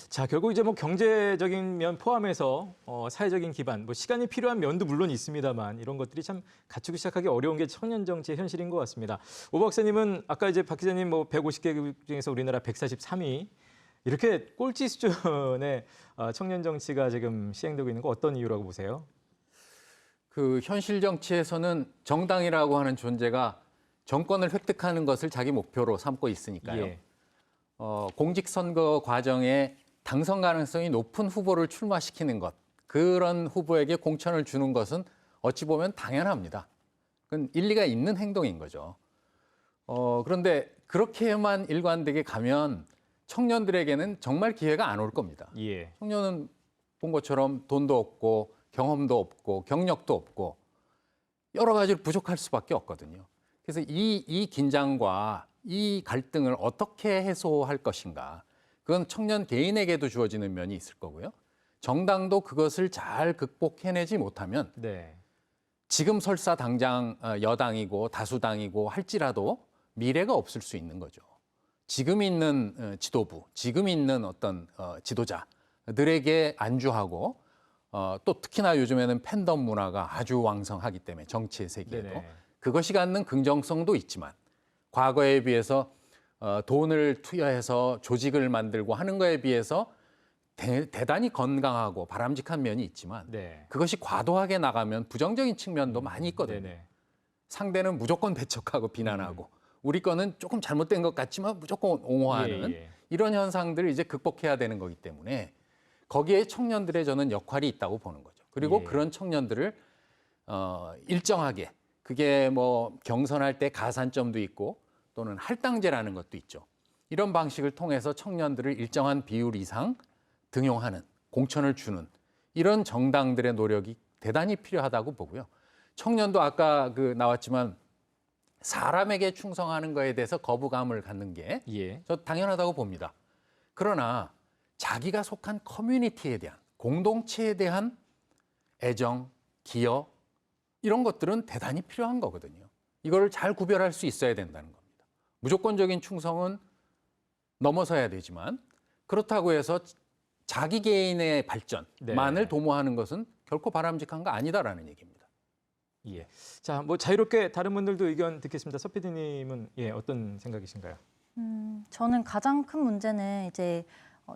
자, 결국 이제 뭐 경제적인 면 포함해서 사회적인 기반, 뭐 시간이 필요한 면도 물론 있습니다만 이런 것들이 참 갖추기 시작하기 어려운 게 청년 정치의 현실인 것 같습니다. 오 박사님은 아까 이제 박 기자님 뭐 150개 중에서 우리나라 143위 이렇게 꼴찌 수준의 청년 정치가 지금 시행되고 있는 거 어떤 이유라고 보세요? 그 현실 정치에서는 정당이라고 하는 존재가 정권을 획득하는 것을 자기 목표로 삼고 있으니까요. 예. 공직선거 과정에 당선 가능성이 높은 후보를 출마시키는 것, 그런 후보에게 공천을 주는 것은 어찌 보면 당연합니다. 그건 일리가 있는 행동인 거죠. 그런데 그렇게만 일관되게 가면 청년들에게는 정말 기회가 안 올 겁니다. 예. 청년은 본 것처럼 돈도 없고 경험도 없고 경력도 없고 여러 가지로 부족할 수밖에 없거든요. 그래서 이 긴장과 이 갈등을 어떻게 해소할 것인가, 그건 청년 개인에게도 주어지는 면이 있을 거고요. 정당도 그것을 잘 극복해내지 못하면 네. 지금 설사 당장 여당이고 다수당이고 할지라도 미래가 없을 수 있는 거죠. 지금 있는 지도부, 지금 있는 어떤 지도자들에게 안주하고 또 특히나 요즘에는 팬덤 문화가 아주 왕성하기 때문에 정치의 세계에도 네네. 그것이 갖는 긍정성도 있지만 과거에 비해서 돈을 투여해서 조직을 만들고 하는 거에 비해서 대단히 건강하고 바람직한 면이 있지만 네. 그것이 과도하게 나가면 부정적인 측면도 많이 있거든요. 네네. 상대는 무조건 배척하고 비난하고 우리 거는 조금 잘못된 것 같지만 무조건 옹호하는 예. 이런 현상들을 이제 극복해야 되는 거기 때문에 거기에 청년들의 저는 역할이 있다고 보는 거죠. 그리고 예. 그런 청년들을 일정하게 그게 뭐 경선할 때 가산점도 있고 또는 할당제라는 것도 있죠. 이런 방식을 통해서 청년들을 일정한 비율 이상 등용하는, 공천을 주는 이런 정당들의 노력이 대단히 필요하다고 보고요. 청년도 아까 나왔지만 사람에게 충성하는 거에 대해서 거부감을 갖는 게 예. 저 당연하다고 봅니다. 그러나 자기가 속한 커뮤니티에 대한, 공동체에 대한 애정, 기여 이런 것들은 대단히 필요한 거거든요. 이걸 잘 구별할 수 있어야 된다는 겁니다. 무조건적인 충성은 넘어서야 되지만 그렇다고 해서 자기 개인의 발전만을 네. 도모하는 것은 결코 바람직한 거 아니다라는 얘기입니다. 예. 자, 뭐 자유롭게 다른 분들도 의견 듣겠습니다. 서 PD님은 어떤 생각이신가요? 저는 가장 큰 문제는 이제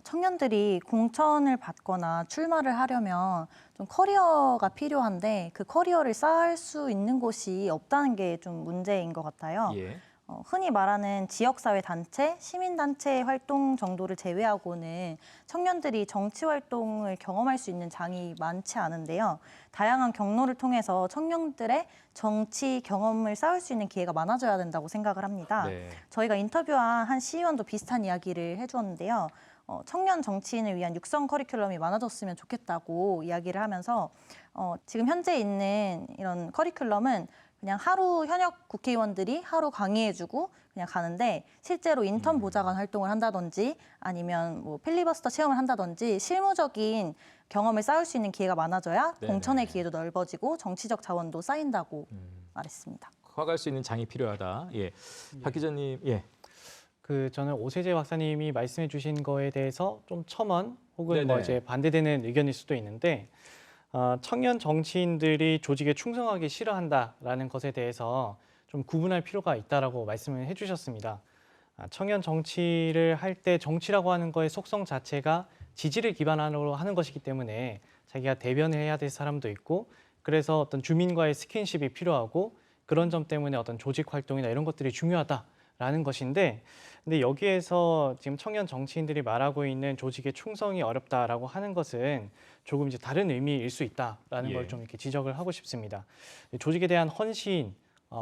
청년들이 공천을 받거나 출마를 하려면 좀 커리어가 필요한데 그 커리어를 쌓을 수 있는 곳이 없다는 게 좀 문제인 것 같아요. 예. 흔히 말하는 지역사회 단체, 시민단체 활동 정도를 제외하고는 청년들이 정치 활동을 경험할 수 있는 장이 많지 않은데요. 다양한 경로를 통해서 청년들의 정치 경험을 쌓을 수 있는 기회가 많아져야 된다고 생각을 합니다. 네. 저희가 인터뷰한 한 시의원도 비슷한 이야기를 해주었는데요. 청년 정치인을 위한 육성 커리큘럼이 많아졌으면 좋겠다고 이야기를 하면서 지금 현재 있는 이런 커리큘럼은 그냥 하루 현역 국회의원들이 하루 강의해주고 그냥 가는데 실제로 인턴 보좌관 활동을 한다든지 아니면 뭐 필리버스터 체험을 한다든지 실무적인 경험을 쌓을 수 있는 기회가 많아져야 네네. 공천의 기회도 넓어지고 정치적 자원도 쌓인다고 말했습니다. 커갈 수 있는 장이 필요하다. 예. 박 기자님, 예. 저는 오세재 박사님이 말씀해 주신 거에 대해서 좀 첨언 혹은 네네. 뭐 이제 반대되는 의견일 수도 있는데 청년 정치인들이 조직에 충성하기 싫어한다라는 것에 대해서 좀 구분할 필요가 있다라고 말씀을 해주셨습니다. 청년 정치를 할 때 정치라고 하는 거의 속성 자체가 지지를 기반으로 하는 것이기 때문에 자기가 대변을 해야 될 사람도 있고 그래서 어떤 주민과의 스킨십이 필요하고 그런 점 때문에 어떤 조직 활동이나 이런 것들이 중요하다라는 것인데 근데 여기에서 지금 청년 정치인들이 말하고 있는 조직의 충성이 어렵다라고 하는 것은 조금 이제 다른 의미일 수 있다라는 예. 걸 좀 이렇게 지적을 하고 싶습니다. 조직에 대한 헌신,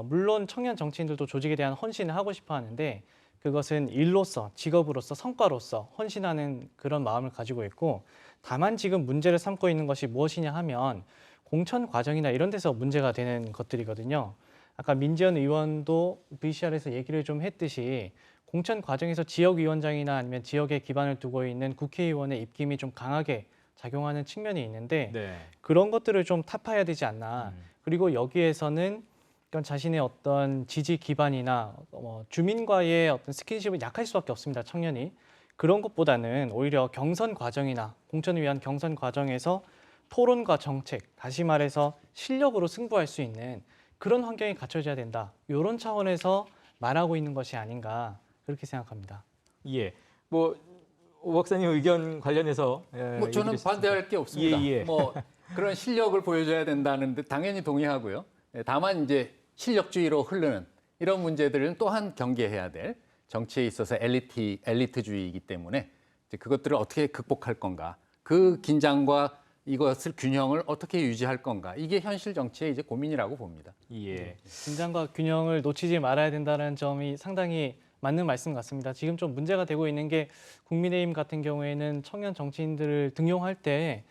물론 청년 정치인들도 조직에 대한 헌신을 하고 싶어 하는데 그것은 일로서, 직업으로서, 성과로서 헌신하는 그런 마음을 가지고 있고 다만 지금 문제를 삼고 있는 것이 무엇이냐 하면 공천 과정이나 이런 데서 문제가 되는 것들이거든요. 아까 민지연 의원도 VCR에서 얘기를 좀 했듯이 공천 과정에서 지역위원장이나 아니면 지역에 기반을 두고 있는 국회의원의 입김이 좀 강하게 작용하는 측면이 있는데 네. 그런 것들을 좀 타파해야 되지 않나. 그리고 여기에서는 자신의 어떤 지지 기반이나 주민과의 어떤 스킨십은 약할 수밖에 없습니다. 청년이. 그런 것보다는 오히려 경선 과정이나 공천을 위한 경선 과정에서 토론과 정책, 다시 말해서 실력으로 승부할 수 있는 그런 환경이 갖춰져야 된다. 이런 차원에서 말하고 있는 것이 아닌가 그렇게 생각합니다. 예. 뭐 오 박사님 의견 관련해서 저는 얘기를 했습니다. 반대할 게 없습니다. 예, 예. 뭐 그런 실력을 보여줘야 된다는데 당연히 동의하고요. 다만 이제 실력주의로 흐르는 이런 문제들은 또한 경계해야 될 정치에 있어서 엘리트주의이기 때문에 이제 그것들을 어떻게 극복할 건가, 그 긴장과 이것을 균형을 어떻게 유지할 건가, 이게 현실 정치의 이제 고민이라고 봅니다. 예. 긴장과 균형을 놓치지 말아야 된다는 점이 상당히 맞는 말씀 같습니다. 지금 좀 문제가 되고 있는 게 국민의힘 같은 경우에는 청년 정치인들을 등용할 때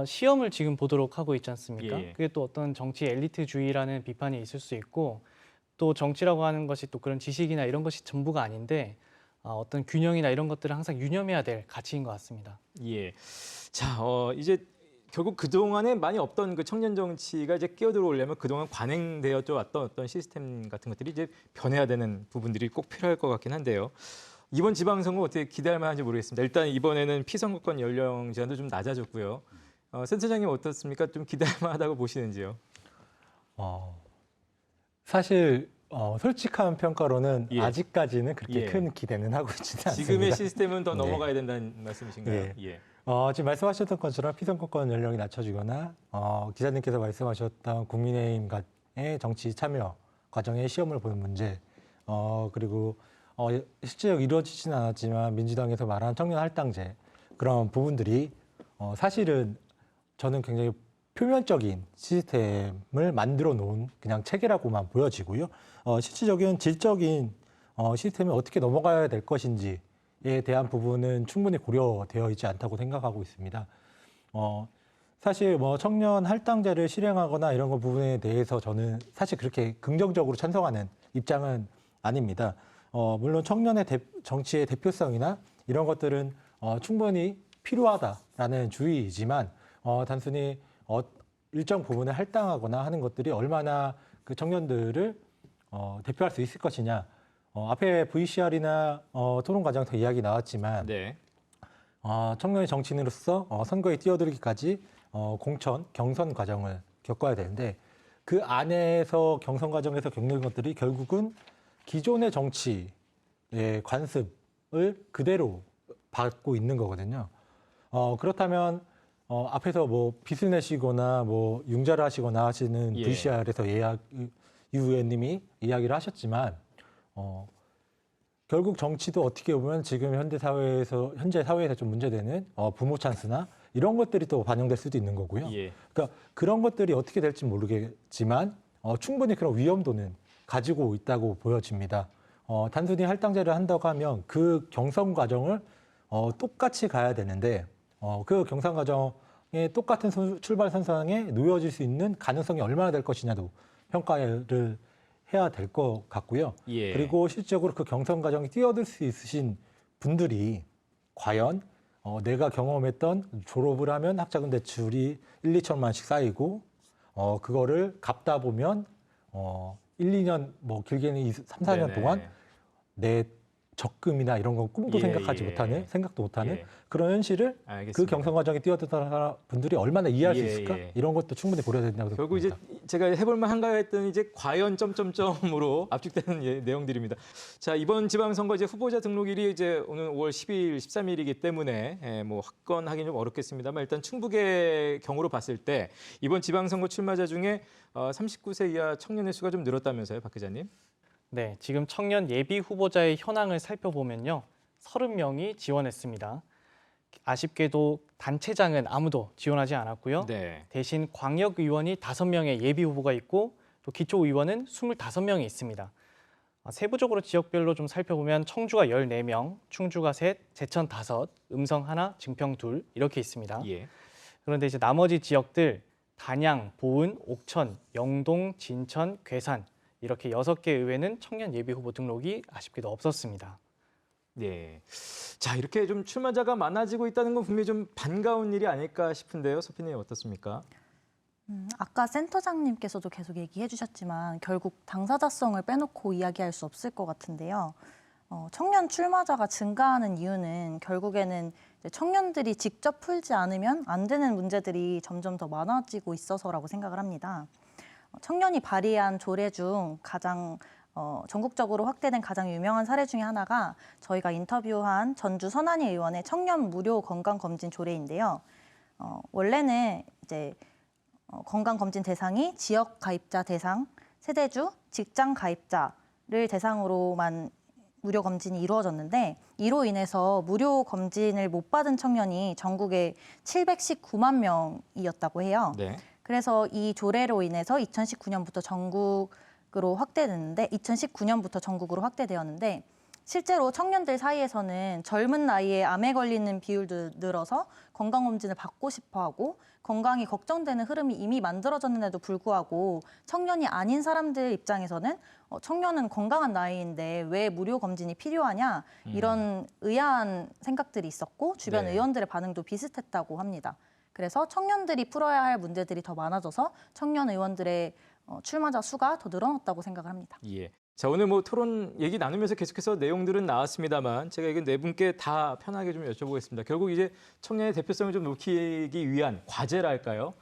시험을 지금 보도록 하고 있지 않습니까? 예. 그게 또 어떤 정치 엘리트주의라는 비판이 있을 수 있고 또 정치라고 하는 것이 또 그런 지식이나 이런 것이 전부가 아닌데 어떤 균형이나 이런 것들을 항상 유념해야 될 가치인 것 같습니다. 예. 자, 이제 결국 그동안에 많이 없던 그 청년 정치가 이제 끼어들어오려면 그동안 관행되어 왔던 어떤 시스템 같은 것들이 이제 변해야 되는 부분들이 꼭 필요할 것 같긴 한데요. 이번 지방선거 어떻게 기대할 만한지 모르겠습니다. 일단 이번에는 피선거권 연령 제한도 좀 낮아졌고요. 센터장님 어떻습니까? 좀 기대할 만하다고 보시는지요? 사실 솔직한 평가로는 예. 아직까지는 그렇게 예. 큰 기대는 하고 있지는 않습니다. 지금의 시스템은 더 네. 넘어가야 된다는 말씀이신가요? 예. 예. 지금 말씀하셨던 것처럼 피선거권 연령이 낮춰지거나 기자님께서 말씀하셨던 국민의힘의 정치 참여 과정의 시험을 보는 문제 그리고 실제로 이루어지지는 않았지만 민주당에서 말하는 청년 할당제 그런 부분들이 사실은 저는 굉장히 표면적인 시스템을 만들어 놓은 그냥 체계라고만 보여지고요. 실질적인 질적인 시스템에 어떻게 넘어가야 될 것인지에 대한 부분은 충분히 고려되어 있지 않다고 생각하고 있습니다. 사실 뭐 청년 할당제를 실행하거나 이런 거 부분에 대해서 저는 사실 그렇게 긍정적으로 찬성하는 입장은 아닙니다. 물론 청년의 정치의 대표성이나 이런 것들은 충분히 필요하다라는 주의이지만 단순히 일정 부분을 할당하거나 하는 것들이 얼마나 그 청년들을 대표할 수 있을 것이냐. 앞에 VCR이나 토론 과정에서 이야기 나왔지만 네. 청년의 정치인으로서 선거에 뛰어들기까지 공천, 경선 과정을 겪어야 되는데 그 안에서 경선 과정에서 겪는 것들이 결국은 기존의 정치의 관습을 그대로 받고 있는 거거든요. 그렇다면 앞에서 뭐 빚을 내시거나 뭐 융자를 하시거나 하시는 예. VCR에서 유 의원님이 이야기를 하셨지만 결국 정치도 어떻게 보면 지금 현재 사회에서 좀 문제되는 부모 찬스나 이런 것들이 또 반영될 수도 있는 거고요. 예. 그러니까 그런 것들이 어떻게 될지 모르겠지만 충분히 그런 위험도는 가지고 있다고 보여집니다. 단순히 할당제를 한다고 하면 그 경선 과정을 똑같이 가야 되는데 그 경선 과정에 똑같은 출발 선상에 놓여질 수 있는 가능성이 얼마나 될 것이냐도 평가를 해야 될 것 같고요. 예. 그리고 실질적으로 그 경선 과정에 뛰어들 수 있으신 분들이 과연 내가 경험했던 졸업을 하면 학자금 대출이 1, 2천만씩 쌓이고 그거를 갚다 보면 1, 2년 뭐 길게는 3, 4년 네네. 동안 내 적금이나 이런 건 꿈도 예, 생각하지 예. 못하는 생각도 못하는 예. 그런 현실을 알겠습니다. 그 경선 과정에 뛰어들던 분들이 얼마나 이해할 수 예, 있을까? 예. 이런 것도 충분히 고려해야 된다고 결국 생각합니다. 이제 제가 해볼 만한가 했더니 이제 과연 점점점으로 압축되는 내용들입니다. 자, 이번 지방선거 이제 후보자 등록일이 이제 오늘 5월 10일, 13일이기 때문에 뭐 확건하기는 좀 어렵겠습니다만 일단 충북의 경우로 봤을 때 이번 지방선거 출마자 중에 39세 이하 청년의 수가 좀 늘었다면서요, 박 기자님? 네, 지금 청년 예비 후보자의 현황을 살펴보면요. 30명이 지원했습니다. 아쉽게도 단체장은 아무도 지원하지 않았고요. 네. 대신 광역의원이 5명의 예비 후보가 있고 또 기초의원은 25명이 있습니다. 세부적으로 지역별로 좀 살펴보면 청주가 14명, 충주가 3, 제천 5, 음성 1, 증평 2 이렇게 있습니다. 예. 그런데 이제 나머지 지역들 단양, 보은, 옥천, 영동, 진천, 괴산 이렇게 6개 의회는 청년 예비 후보 등록이 아쉽게도 없었습니다. 네. 자, 이렇게 좀 출마자가 많아지고 있다는 건 분명히 좀 반가운 일이 아닐까 싶은데요. 소피님 어떻습니까? 아까 센터장님께서도 계속 얘기해 주셨지만 결국 당사자성을 빼놓고 이야기할 수 없을 것 같은데요. 청년 출마자가 증가하는 이유는 결국에는 이제 청년들이 직접 풀지 않으면 안 되는 문제들이 점점 더 많아지고 있어서라고 생각을 합니다. 청년이 발의한 조례 중 가장 전국적으로 확대된 가장 유명한 사례 중에 하나가 저희가 인터뷰한 전주 선안위 의원의 청년 무료 건강검진 조례인데요. 원래는 이제 건강검진 대상이 지역 가입자 대상, 세대주, 직장 가입자를 대상으로만 무료 검진이 이루어졌는데 이로 인해서 무료 검진을 못 받은 청년이 전국에 719만 명이었다고 해요. 네. 그래서 이 조례로 인해서 2019년부터 전국으로 확대되었는데 실제로 청년들 사이에서는 젊은 나이에 암에 걸리는 비율도 늘어서 건강검진을 받고 싶어하고 건강이 걱정되는 흐름이 이미 만들어졌는데도 불구하고 청년이 아닌 사람들 입장에서는 청년은 건강한 나이인데 왜 무료 검진이 필요하냐 이런 의아한 생각들이 있었고 주변 네. 의원들의 반응도 비슷했다고 합니다. 그래서 청년들이 풀어야 할 문제들이 더 많아져서 청년 의원들의 출마자 수가 더 늘어났다고 생각을 합니다. 예. 자, 오늘 뭐 토론 얘기 나누면서 계속해서 내용들은 나왔습니다만 제가 이건 네 분께 다 편하게 좀 여쭤보겠습니다. 결국 이제 청년의 대표성을 좀 높이기 위한 과제랄까요?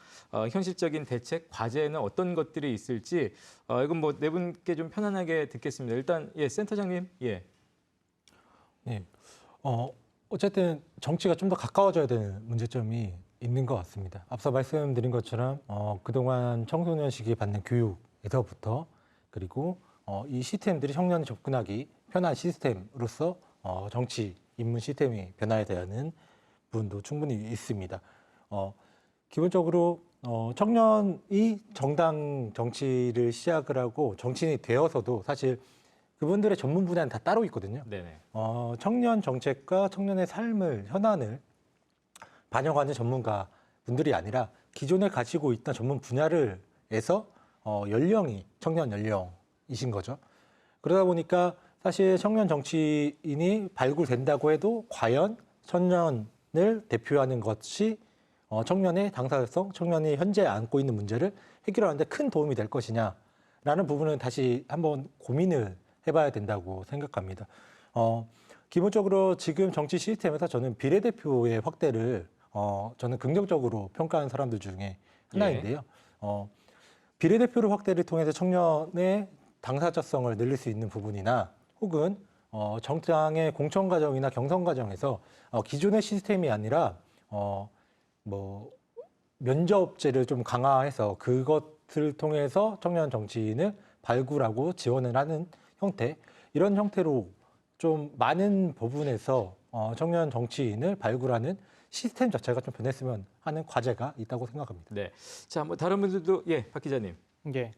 현실적인 대책, 과제는 어떤 것들이 있을지 이건 뭐 네 분께 좀 편안하게 듣겠습니다. 일단 센터장님, 예. 네. 어쨌든 정치가 좀 더 가까워져야 되는 문제점이 있는 것 같습니다. 앞서 말씀드린 것처럼 그동안 청소년 시기에 받는 교육에서부터 그리고 이 시스템들이 청년이 접근하기 편한 시스템으로서 정치 입문 시스템이 변화해야 되는 부분도 충분히 있습니다. 기본적으로 청년이 정당 정치를 시작을 하고 정치인이 되어서도 사실 그분들의 전문 분야는 다 따로 있거든요. 네네. 청년 정책과 청년의 삶을 현안을 반영하는 전문가 분들이 아니라 기존에 가지고 있던 전문 분야를 해서 연령이 청년 연령이신 거죠. 그러다 보니까 사실 청년 정치인이 발굴된다고 해도 과연 청년을 대표하는 것이 청년의 당사자성, 청년이 현재 안고 있는 문제를 해결하는 데 큰 도움이 될 것이냐라는 부분은 다시 한번 고민을 해봐야 된다고 생각합니다. 기본적으로 지금 정치 시스템에서 저는 비례대표의 확대를 저는 긍정적으로 평가하는 사람들 중에 하나인데요. 비례대표를 확대를 통해서 청년의 당사자성을 늘릴 수 있는 부분이나 혹은 정당의 공천 과정이나 경선 과정에서 기존의 시스템이 아니라 면접제를 좀 강화해서 그것을 통해서 청년 정치인을 발굴하고 지원을 하는 형태, 이런 형태로 좀 많은 부분에서 청년 정치인을 발굴하는 시스템 자체가 좀 변했으면 하는 과제가 있다고 생각합니다. 네. 자, 뭐 다른 분들도 박 기자님. 예.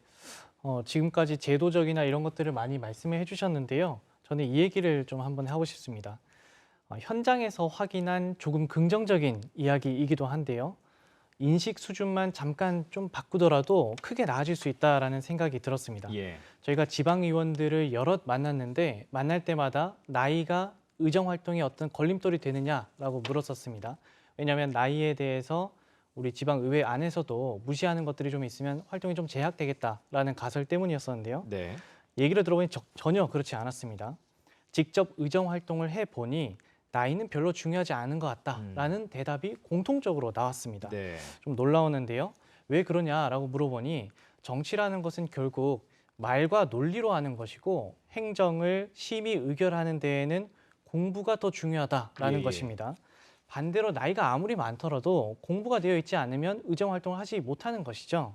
지금까지 제도적이나 이런 것들을 많이 말씀해 주셨는데요. 저는 이 얘기를 좀 한번 하고 싶습니다. 현장에서 확인한 조금 긍정적인 이야기이기도 한데요. 인식 수준만 잠깐 좀 바꾸더라도 크게 나아질 수 있다라는 생각이 들었습니다. 예. 저희가 지방의원들을 여럿 만났는데 만날 때마다 나이가 의정활동에 어떤 걸림돌이 되느냐라고 물었었습니다. 왜냐하면 나이에 대해서 우리 지방의회 안에서도 무시하는 것들이 좀 있으면 활동이 좀 제약되겠다라는 가설 때문이었었는데요. 네. 얘기를 들어보니 전혀 그렇지 않았습니다. 직접 의정활동을 해보니 나이는 별로 중요하지 않은 것 같다라는 대답이 공통적으로 나왔습니다. 네. 좀 놀라웠는데요. 왜 그러냐라고 물어보니 정치라는 것은 결국 말과 논리로 하는 것이고 행정을 심의 의결하는 데에는 공부가 더 중요하다라는 예. 것입니다. 반대로 나이가 아무리 많더라도 공부가 되어 있지 않으면 의정 활동을 하지 못하는 것이죠.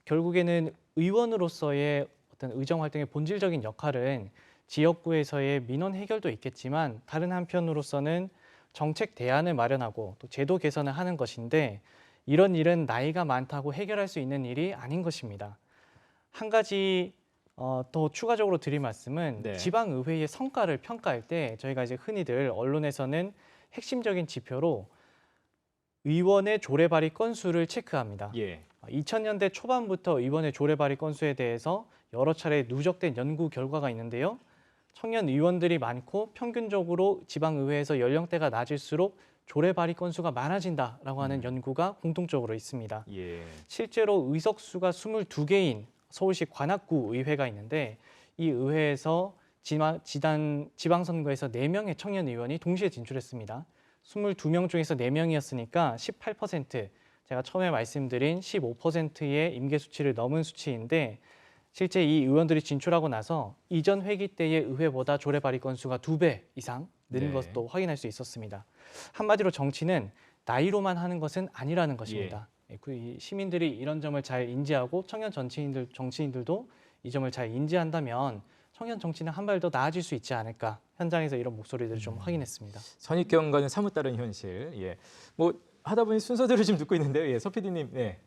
결국에는 의원으로서의 어떤 의정 활동의 본질적인 역할은 지역구에서의 민원 해결도 있겠지만 다른 한편으로서는 정책 대안을 마련하고 또 제도 개선을 하는 것인데 이런 일은 나이가 많다고 해결할 수 있는 일이 아닌 것입니다. 한 가지 더 추가적으로 드릴 말씀은 네. 지방의회의 성과를 평가할 때 저희가 이제 흔히들 언론에서는 핵심적인 지표로 의원의 조례 발의 건수를 체크합니다. 예. 2000년대 초반부터 의원의 조례 발의 건수에 대해서 여러 차례 누적된 연구 결과가 있는데요. 청년 의원들이 많고 평균적으로 지방의회에서 연령대가 낮을수록 조례 발의 건수가 많아진다라고 하는 연구가 공통적으로 있습니다. 예. 실제로 의석수가 22개인 서울시 관악구 의회가 있는데 이 의회에서 지방선거에서 4명의 청년 의원이 동시에 진출했습니다. 22명 중에서 4명이었으니까 18%, 제가 처음에 말씀드린 15%의 임계 수치를 넘은 수치인데 실제 이 의원들이 진출하고 나서 이전 회기 때의 의회보다 조례 발의 건수가 2배 이상 는 네. 것도 확인할 수 있었습니다. 한마디로 정치는 나이로만 하는 것은 아니라는 것입니다. 이 시민들이 이런 점을 잘 인지하고 청년 정치인들도 이 점을 잘 인지한다면 청년 정치는 한 발 더 나아질 수 있지 않을까. 현장에서 이런 목소리들을 좀 확인했습니다. 선입견과는 사뭇 다른 현실. 예. 뭐 하다 보니 순서대로 지금 듣고 있는데요. 예. 서 PD님. 네.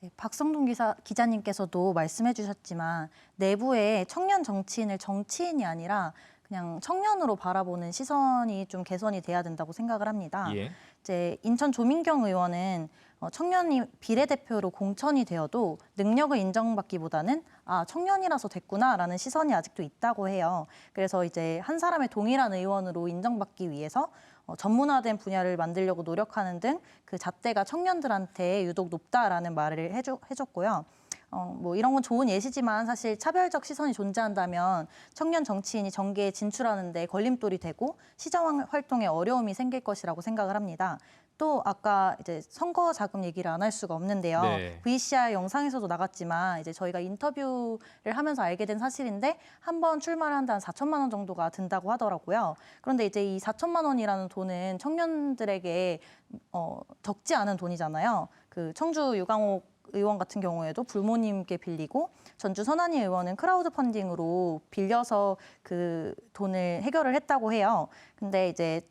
네, 박성동 기자님께서도 말씀해 주셨지만 내부에 청년 정치인을 정치인이 아니라 그냥 청년으로 바라보는 시선이 좀 개선이 돼야 된다고 생각을 합니다. 예. 이제 인천 조민경 의원은 청년이 비례대표로 공천이 되어도 능력을 인정받기보다는 청년이라서 됐구나라는 시선이 아직도 있다고 해요. 그래서 이제 한 사람의 동일한 의원으로 인정받기 위해서 전문화된 분야를 만들려고 노력하는 등 그 잣대가 청년들한테 유독 높다라는 말을 해줬고요. 뭐 이런 건 좋은 예시지만 사실 차별적 시선이 존재한다면 청년 정치인이 정계에 진출하는 데 걸림돌이 되고 시정 활동에 어려움이 생길 것이라고 생각을 합니다. 또 아까 이제 선거 자금 얘기를 안 할 수가 없는데요. 네. VCR 영상에서도 나갔지만 이제 저희가 인터뷰를 하면서 알게 된 사실인데 한 번 출마를 한다 한 4천만 원 정도가 든다고 하더라고요. 그런데 이제 이 4천만 원이라는 돈은 청년들에게 적지 않은 돈이잖아요. 그 청주 유강옥 의원 같은 경우에도 부모님께 빌리고 전주 선한희 의원은 크라우드 펀딩으로 빌려서 그 돈을 해결을 했다고 해요. 근데 이제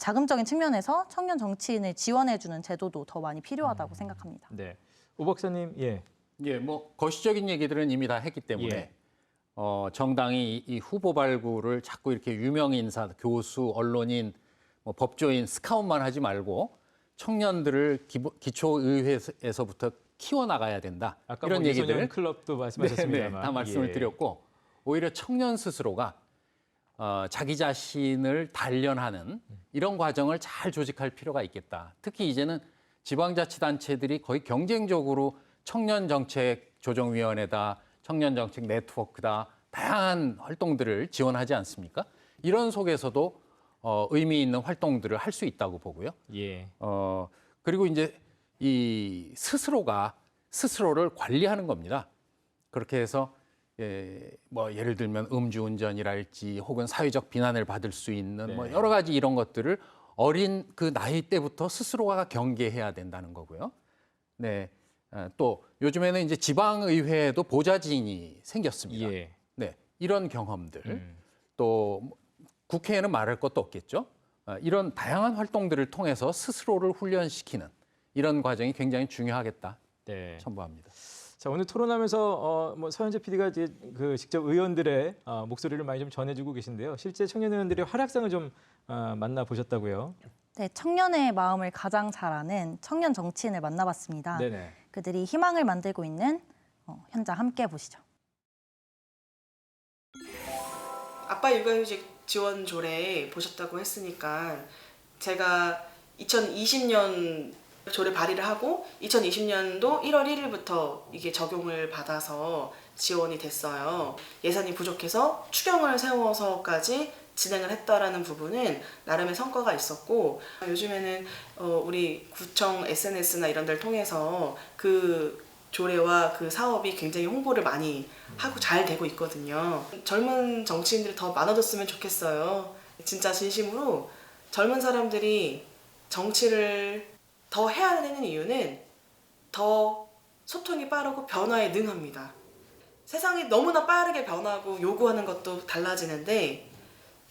자금적인 측면에서 청년 정치인을 지원해주는 제도도 더 많이 필요하다고 생각합니다. 네. 오 박사님. 예. 예, 뭐 거시적인 얘기들은 이미 다 했기 때문에 예. 정당이 이 후보 발굴을 자꾸 이렇게 유명 인사, 교수, 언론인, 뭐 법조인, 스카웃만 하지 말고 청년들을 기초의회에서부터 키워나가야 된다. 아까 이런 뭐 얘기들 유소년 클럽도 말씀하셨습니다만. 네, 다 말씀을 예. 드렸고 오히려 청년 스스로가 자기 자신을 단련하는 이런 과정을 잘 조직할 필요가 있겠다. 특히 이제는 지방자치단체들이 거의 경쟁적으로 청년정책조정위원회다, 청년정책 네트워크다, 다양한 활동들을 지원하지 않습니까? 이런 속에서도 의미 있는 활동들을 할 수 있다고 보고요. 예. 그리고 이제 이 스스로가 스스로를 관리하는 겁니다. 그렇게 해서 뭐 예를 들면 음주운전이랄지 혹은 사회적 비난을 받을 수 있는 뭐 네. 여러 가지 이런 것들을 어린 그 나이 때부터 스스로가 경계해야 된다는 거고요. 네. 또 요즘에는 이제 지방의회에도 보좌진이 생겼습니다. 예. 네. 이런 경험들 또 국회에는 말할 것도 없겠죠. 이런 다양한 활동들을 통해서 스스로를 훈련시키는 이런 과정이 굉장히 중요하겠다 네. 첨부합니다. 자, 오늘 토론하면서 뭐 서현재 PD가 이제 직접 의원들의 목소리를 많이 좀 전해주고 계신데요. 실제 청년 의원들의 활약상을 좀 만나 보셨다고요? 네, 청년의 마음을 가장 잘 아는 청년 정치인을 만나봤습니다. 네네. 그들이 희망을 만들고 있는 현장 함께 보시죠. 아빠 육아휴직 지원 조례 보셨다고 했으니까 제가 2020년 조례 발의를 하고 2020년도 1월 1일부터 이게 적용을 받아서 지원이 됐어요. 예산이 부족해서 추경을 세워서까지 진행을 했다라는 부분은 나름의 성과가 있었고 요즘에는 우리 구청 SNS나 이런 데를 통해서 그 조례와 그 사업이 굉장히 홍보를 많이 하고 잘 되고 있거든요. 젊은 정치인들이 더 많아졌으면 좋겠어요. 진짜 진심으로 젊은 사람들이 정치를 더 해야 되는 이유는 더 소통이 빠르고 변화에 능합니다. 세상이 너무나 빠르게 변하고 요구하는 것도 달라지는데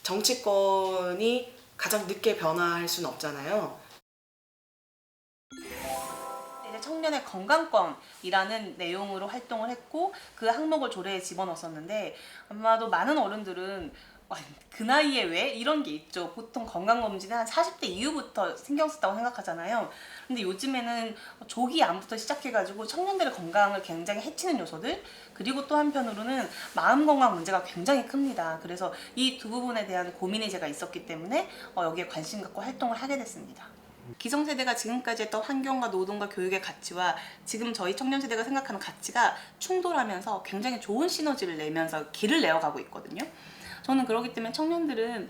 정치권이 가장 늦게 변화할 수는 없잖아요. 이제 청년의 건강권이라는 내용으로 활동을 했고 그 항목을 조례에 집어넣었었는데 아마도 많은 어른들은 그 나이에 왜? 이런 게 있죠. 보통 건강검진은 한 40대 이후부터 신경 썼다고 생각하잖아요. 근데 요즘에는 조기 암부터 시작해가지고 청년들의 건강을 굉장히 해치는 요소들 그리고 또 한편으로는 마음 건강 문제가 굉장히 큽니다. 그래서 이 두 부분에 대한 고민이 제가 있었기 때문에 여기에 관심 갖고 활동을 하게 됐습니다. 기성세대가 지금까지 했던 환경과 노동과 교육의 가치와 지금 저희 청년세대가 생각하는 가치가 충돌하면서 굉장히 좋은 시너지를 내면서 길을 내어가고 있거든요. 저는 그렇기 때문에 청년들은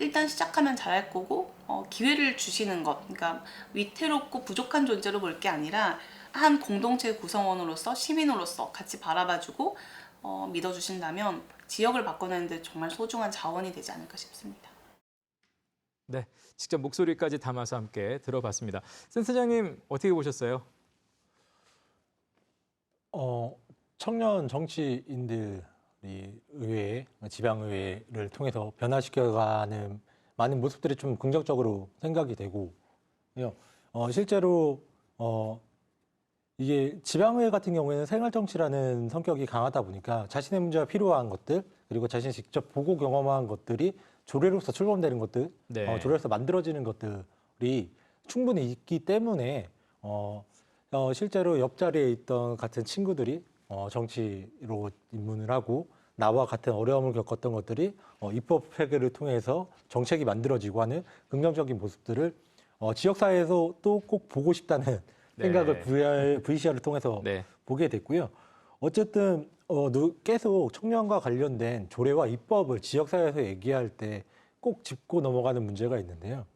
일단 시작하면 잘할 거고 기회를 주시는 것, 그러니까 위태롭고 부족한 존재로 볼 게 아니라 한 공동체 구성원으로서 시민으로서 같이 바라봐주고 믿어주신다면 지역을 바꿔내는 데 정말 소중한 자원이 되지 않을까 싶습니다. 네, 직접 목소리까지 담아서 함께 들어봤습니다. 센터장님 어떻게 보셨어요? 청년 정치인들이 의회, 지방의회를 통해서 변화시켜가는 많은 모습들이 좀 긍정적으로 생각이 되고, 실제로 이게 지방의회 같은 경우에는 생활정치라는 성격이 강하다 보니까 자신의 문제가 필요한 것들, 그리고 자신이 직접 보고 경험한 것들이 조례로서 출범되는 것들, 네. 조례로서 만들어지는 것들이 충분히 있기 때문에 실제로 옆자리에 있던 같은 친구들이 정치로 입문을 하고 나와 같은 어려움을 겪었던 것들이 입법 회계를 통해서 정책이 만들어지고 하는 긍정적인 모습들을 지역사회에서 또 꼭 보고 싶다는 네. 생각을 VCR을 통해서 네. 보게 됐고요. 어쨌든 계속 청년과 관련된 조례와 입법을 지역사회에서 얘기할 때 꼭 짚고 넘어가는 문제가 있는데요.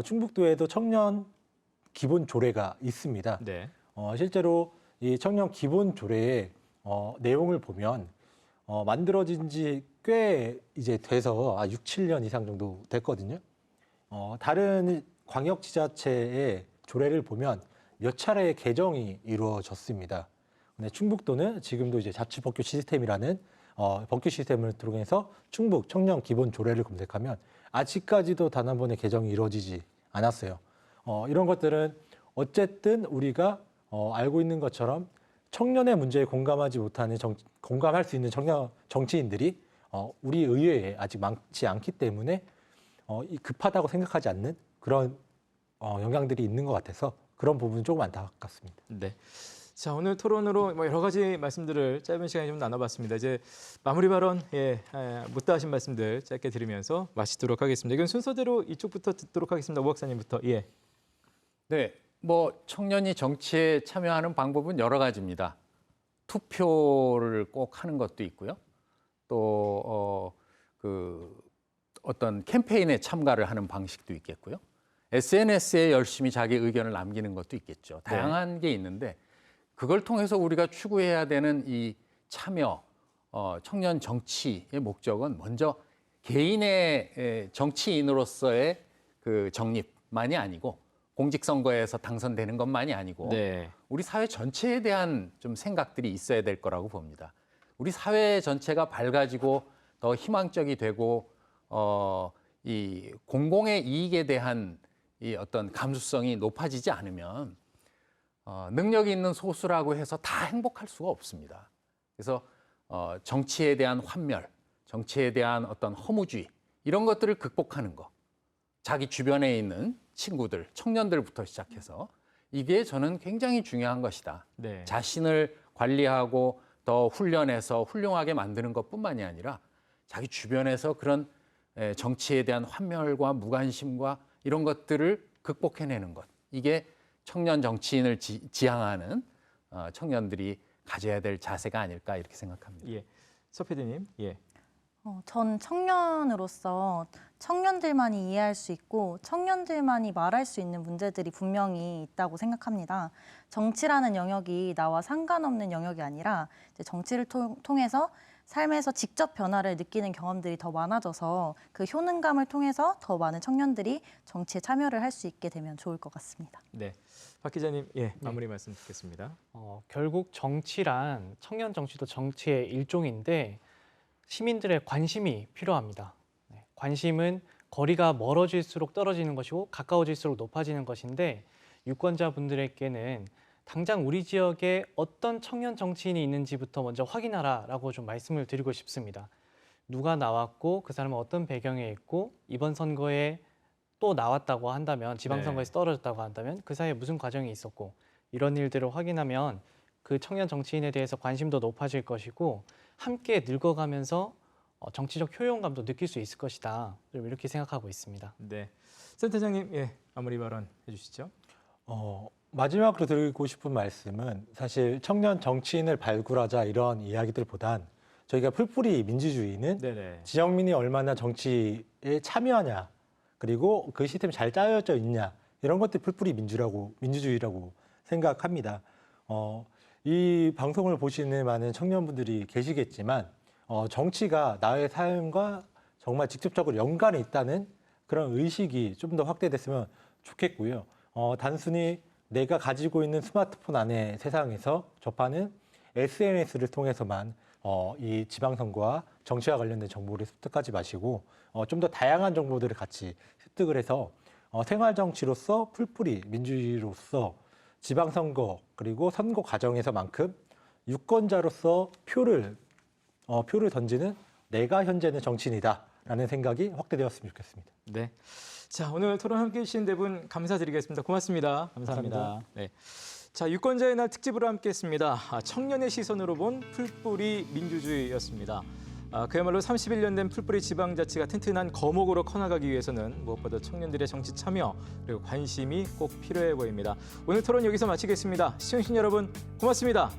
충북도에도 청년 기본 조례가 있습니다. 네. 실제로 이 청년 기본 조례의 내용을 보면 만들어진 지 꽤 이제 돼서 6, 7년 이상 정도 됐거든요. 다른 광역지자체의 조례를 보면 몇 차례의 개정이 이루어졌습니다. 근데 충북도는 지금도 이제 자치법규 시스템이라는 법규 시스템을 통해서 충북 청년 기본 조례를 검색하면 아직까지도 단 한 번의 개정이 이루어지지 않았어요. 이런 것들은 어쨌든 우리가 알고 있는 것처럼 청년의 문제에 공감하지 못하는 공감할 수 있는 정치인들이 우리 의회에 아직 많지 않기 때문에 급하다고 생각하지 않는 그런 영향들이 있는 것 같아서 그런 부분은 조금 안타깝습니다. 네. 자, 오늘 토론으로 뭐 여러 가지 말씀들을 짧은 시간에 좀 나눠봤습니다. 이제 마무리 발언, 묻다 하신 말씀들 짧게 드리면서 마치도록 하겠습니다. 이건 순서대로 이쪽부터 듣도록 하겠습니다. 오 박사님부터. 예. 네, 뭐 청년이 정치에 참여하는 방법은 여러 가지입니다. 투표를 꼭 하는 것도 있고요. 또 어떤 캠페인에 참가를 하는 방식도 있겠고요. SNS에 열심히 자기 의견을 남기는 것도 있겠죠. 다양한 게 있는데 그걸 통해서 우리가 추구해야 되는 이 참여, 청년 정치의 목적은 먼저 개인의 정치인으로서의 그 정립만이 아니고 공직선거에서 당선되는 것만이 아니고 네. 우리 사회 전체에 대한 좀 생각들이 있어야 될 거라고 봅니다. 우리 사회 전체가 밝아지고 더 희망적이 되고 이 공공의 이익에 대한 이 어떤 감수성이 높아지지 않으면 능력이 있는 소수라고 해서 다 행복할 수가 없습니다. 그래서 정치에 대한 환멸, 정치에 대한 어떤 허무주의 이런 것들을 극복하는 거, 자기 주변에 있는 친구들, 청년들부터 시작해서 이게 저는 굉장히 중요한 것이다. 네. 자신을 관리하고 더 훈련해서 훌륭하게 만드는 것뿐만이 아니라 자기 주변에서 그런 정치에 대한 환멸과 무관심과 이런 것들을 극복해내는 것. 이게 청년 정치인을 지향하는 청년들이 가져야 될 자세가 아닐까 이렇게 생각합니다. 예. 서 PD님. 예. 전 청년으로서 청년들만이 이해할 수 있고 청년들만이 말할 수 있는 문제들이 분명히 있다고 생각합니다. 정치라는 영역이 나와 상관없는 영역이 아니라 이제 정치를 통해서 삶에서 직접 변화를 느끼는 경험들이 더 많아져서 그 효능감을 통해서 더 많은 청년들이 정치에 참여를 할 수 있게 되면 좋을 것 같습니다. 네. 박 기자님, 마무리 말씀 듣겠습니다. 결국 정치란 청년 정치도 정치의 일종인데 시민들의 관심이 필요합니다. 관심은 거리가 멀어질수록 떨어지는 것이고 가까워질수록 높아지는 것인데 유권자분들에게는 당장 우리 지역에 어떤 청년 정치인이 있는지부터 먼저 확인하라라고 좀 말씀을 드리고 싶습니다. 누가 나왔고 그 사람은 어떤 배경에 있고 이번 선거에 또 나왔다고 한다면 지방선거에서 떨어졌다고 한다면 그 사이에 무슨 과정이 있었고 이런 일들을 확인하면 그 청년 정치인에 대해서 관심도 높아질 것이고 함께 늙어가면서 정치적 효용감도 느낄 수 있을 것이다. 이렇게 생각하고 있습니다. 네. 센터장님, 마무리 발언 해주시죠. 마지막으로 드리고 싶은 말씀은 사실 청년 정치인을 발굴하자 이런 이야기들보단 저희가 풀뿌리 민주주의는 네네. 지역민이 얼마나 정치에 참여하냐 그리고 그 시스템이 잘 짜여져 있냐 이런 것들이 풀뿌리 민주주의라고 생각합니다. 이 방송을 보시는 많은 청년분들이 계시겠지만 정치가 나의 삶과 정말 직접적으로 연관이 있다는 그런 의식이 좀 더 확대됐으면 좋겠고요. 단순히 내가 가지고 있는 스마트폰 안에 세상에서 접하는 SNS를 통해서만 이 지방선거와 정치와 관련된 정보를 습득하지 마시고 좀 더 다양한 정보들을 같이 습득을 해서 생활정치로서 풀뿌리 민주주의로서 지방선거 그리고 선거 과정에서만큼 유권자로서 표를 던지는 내가 현재는 정치인이다라는 생각이 확대되었으면 좋겠습니다. 네. 자, 오늘 토론 함께해 주신 네 분 감사드리겠습니다. 고맙습니다. 감사합니다. 감사합니다. 네. 자, 유권자의 날 특집으로 함께했습니다. 청년의 시선으로 본 풀뿌리 민주주의였습니다. 그야말로 31년 된 풀뿌리 지방자치가 튼튼한 거목으로 커나가기 위해서는 무엇보다 청년들의 정치 참여 그리고 관심이 꼭 필요해 보입니다. 오늘 토론 여기서 마치겠습니다. 시청해주신 여러분 고맙습니다.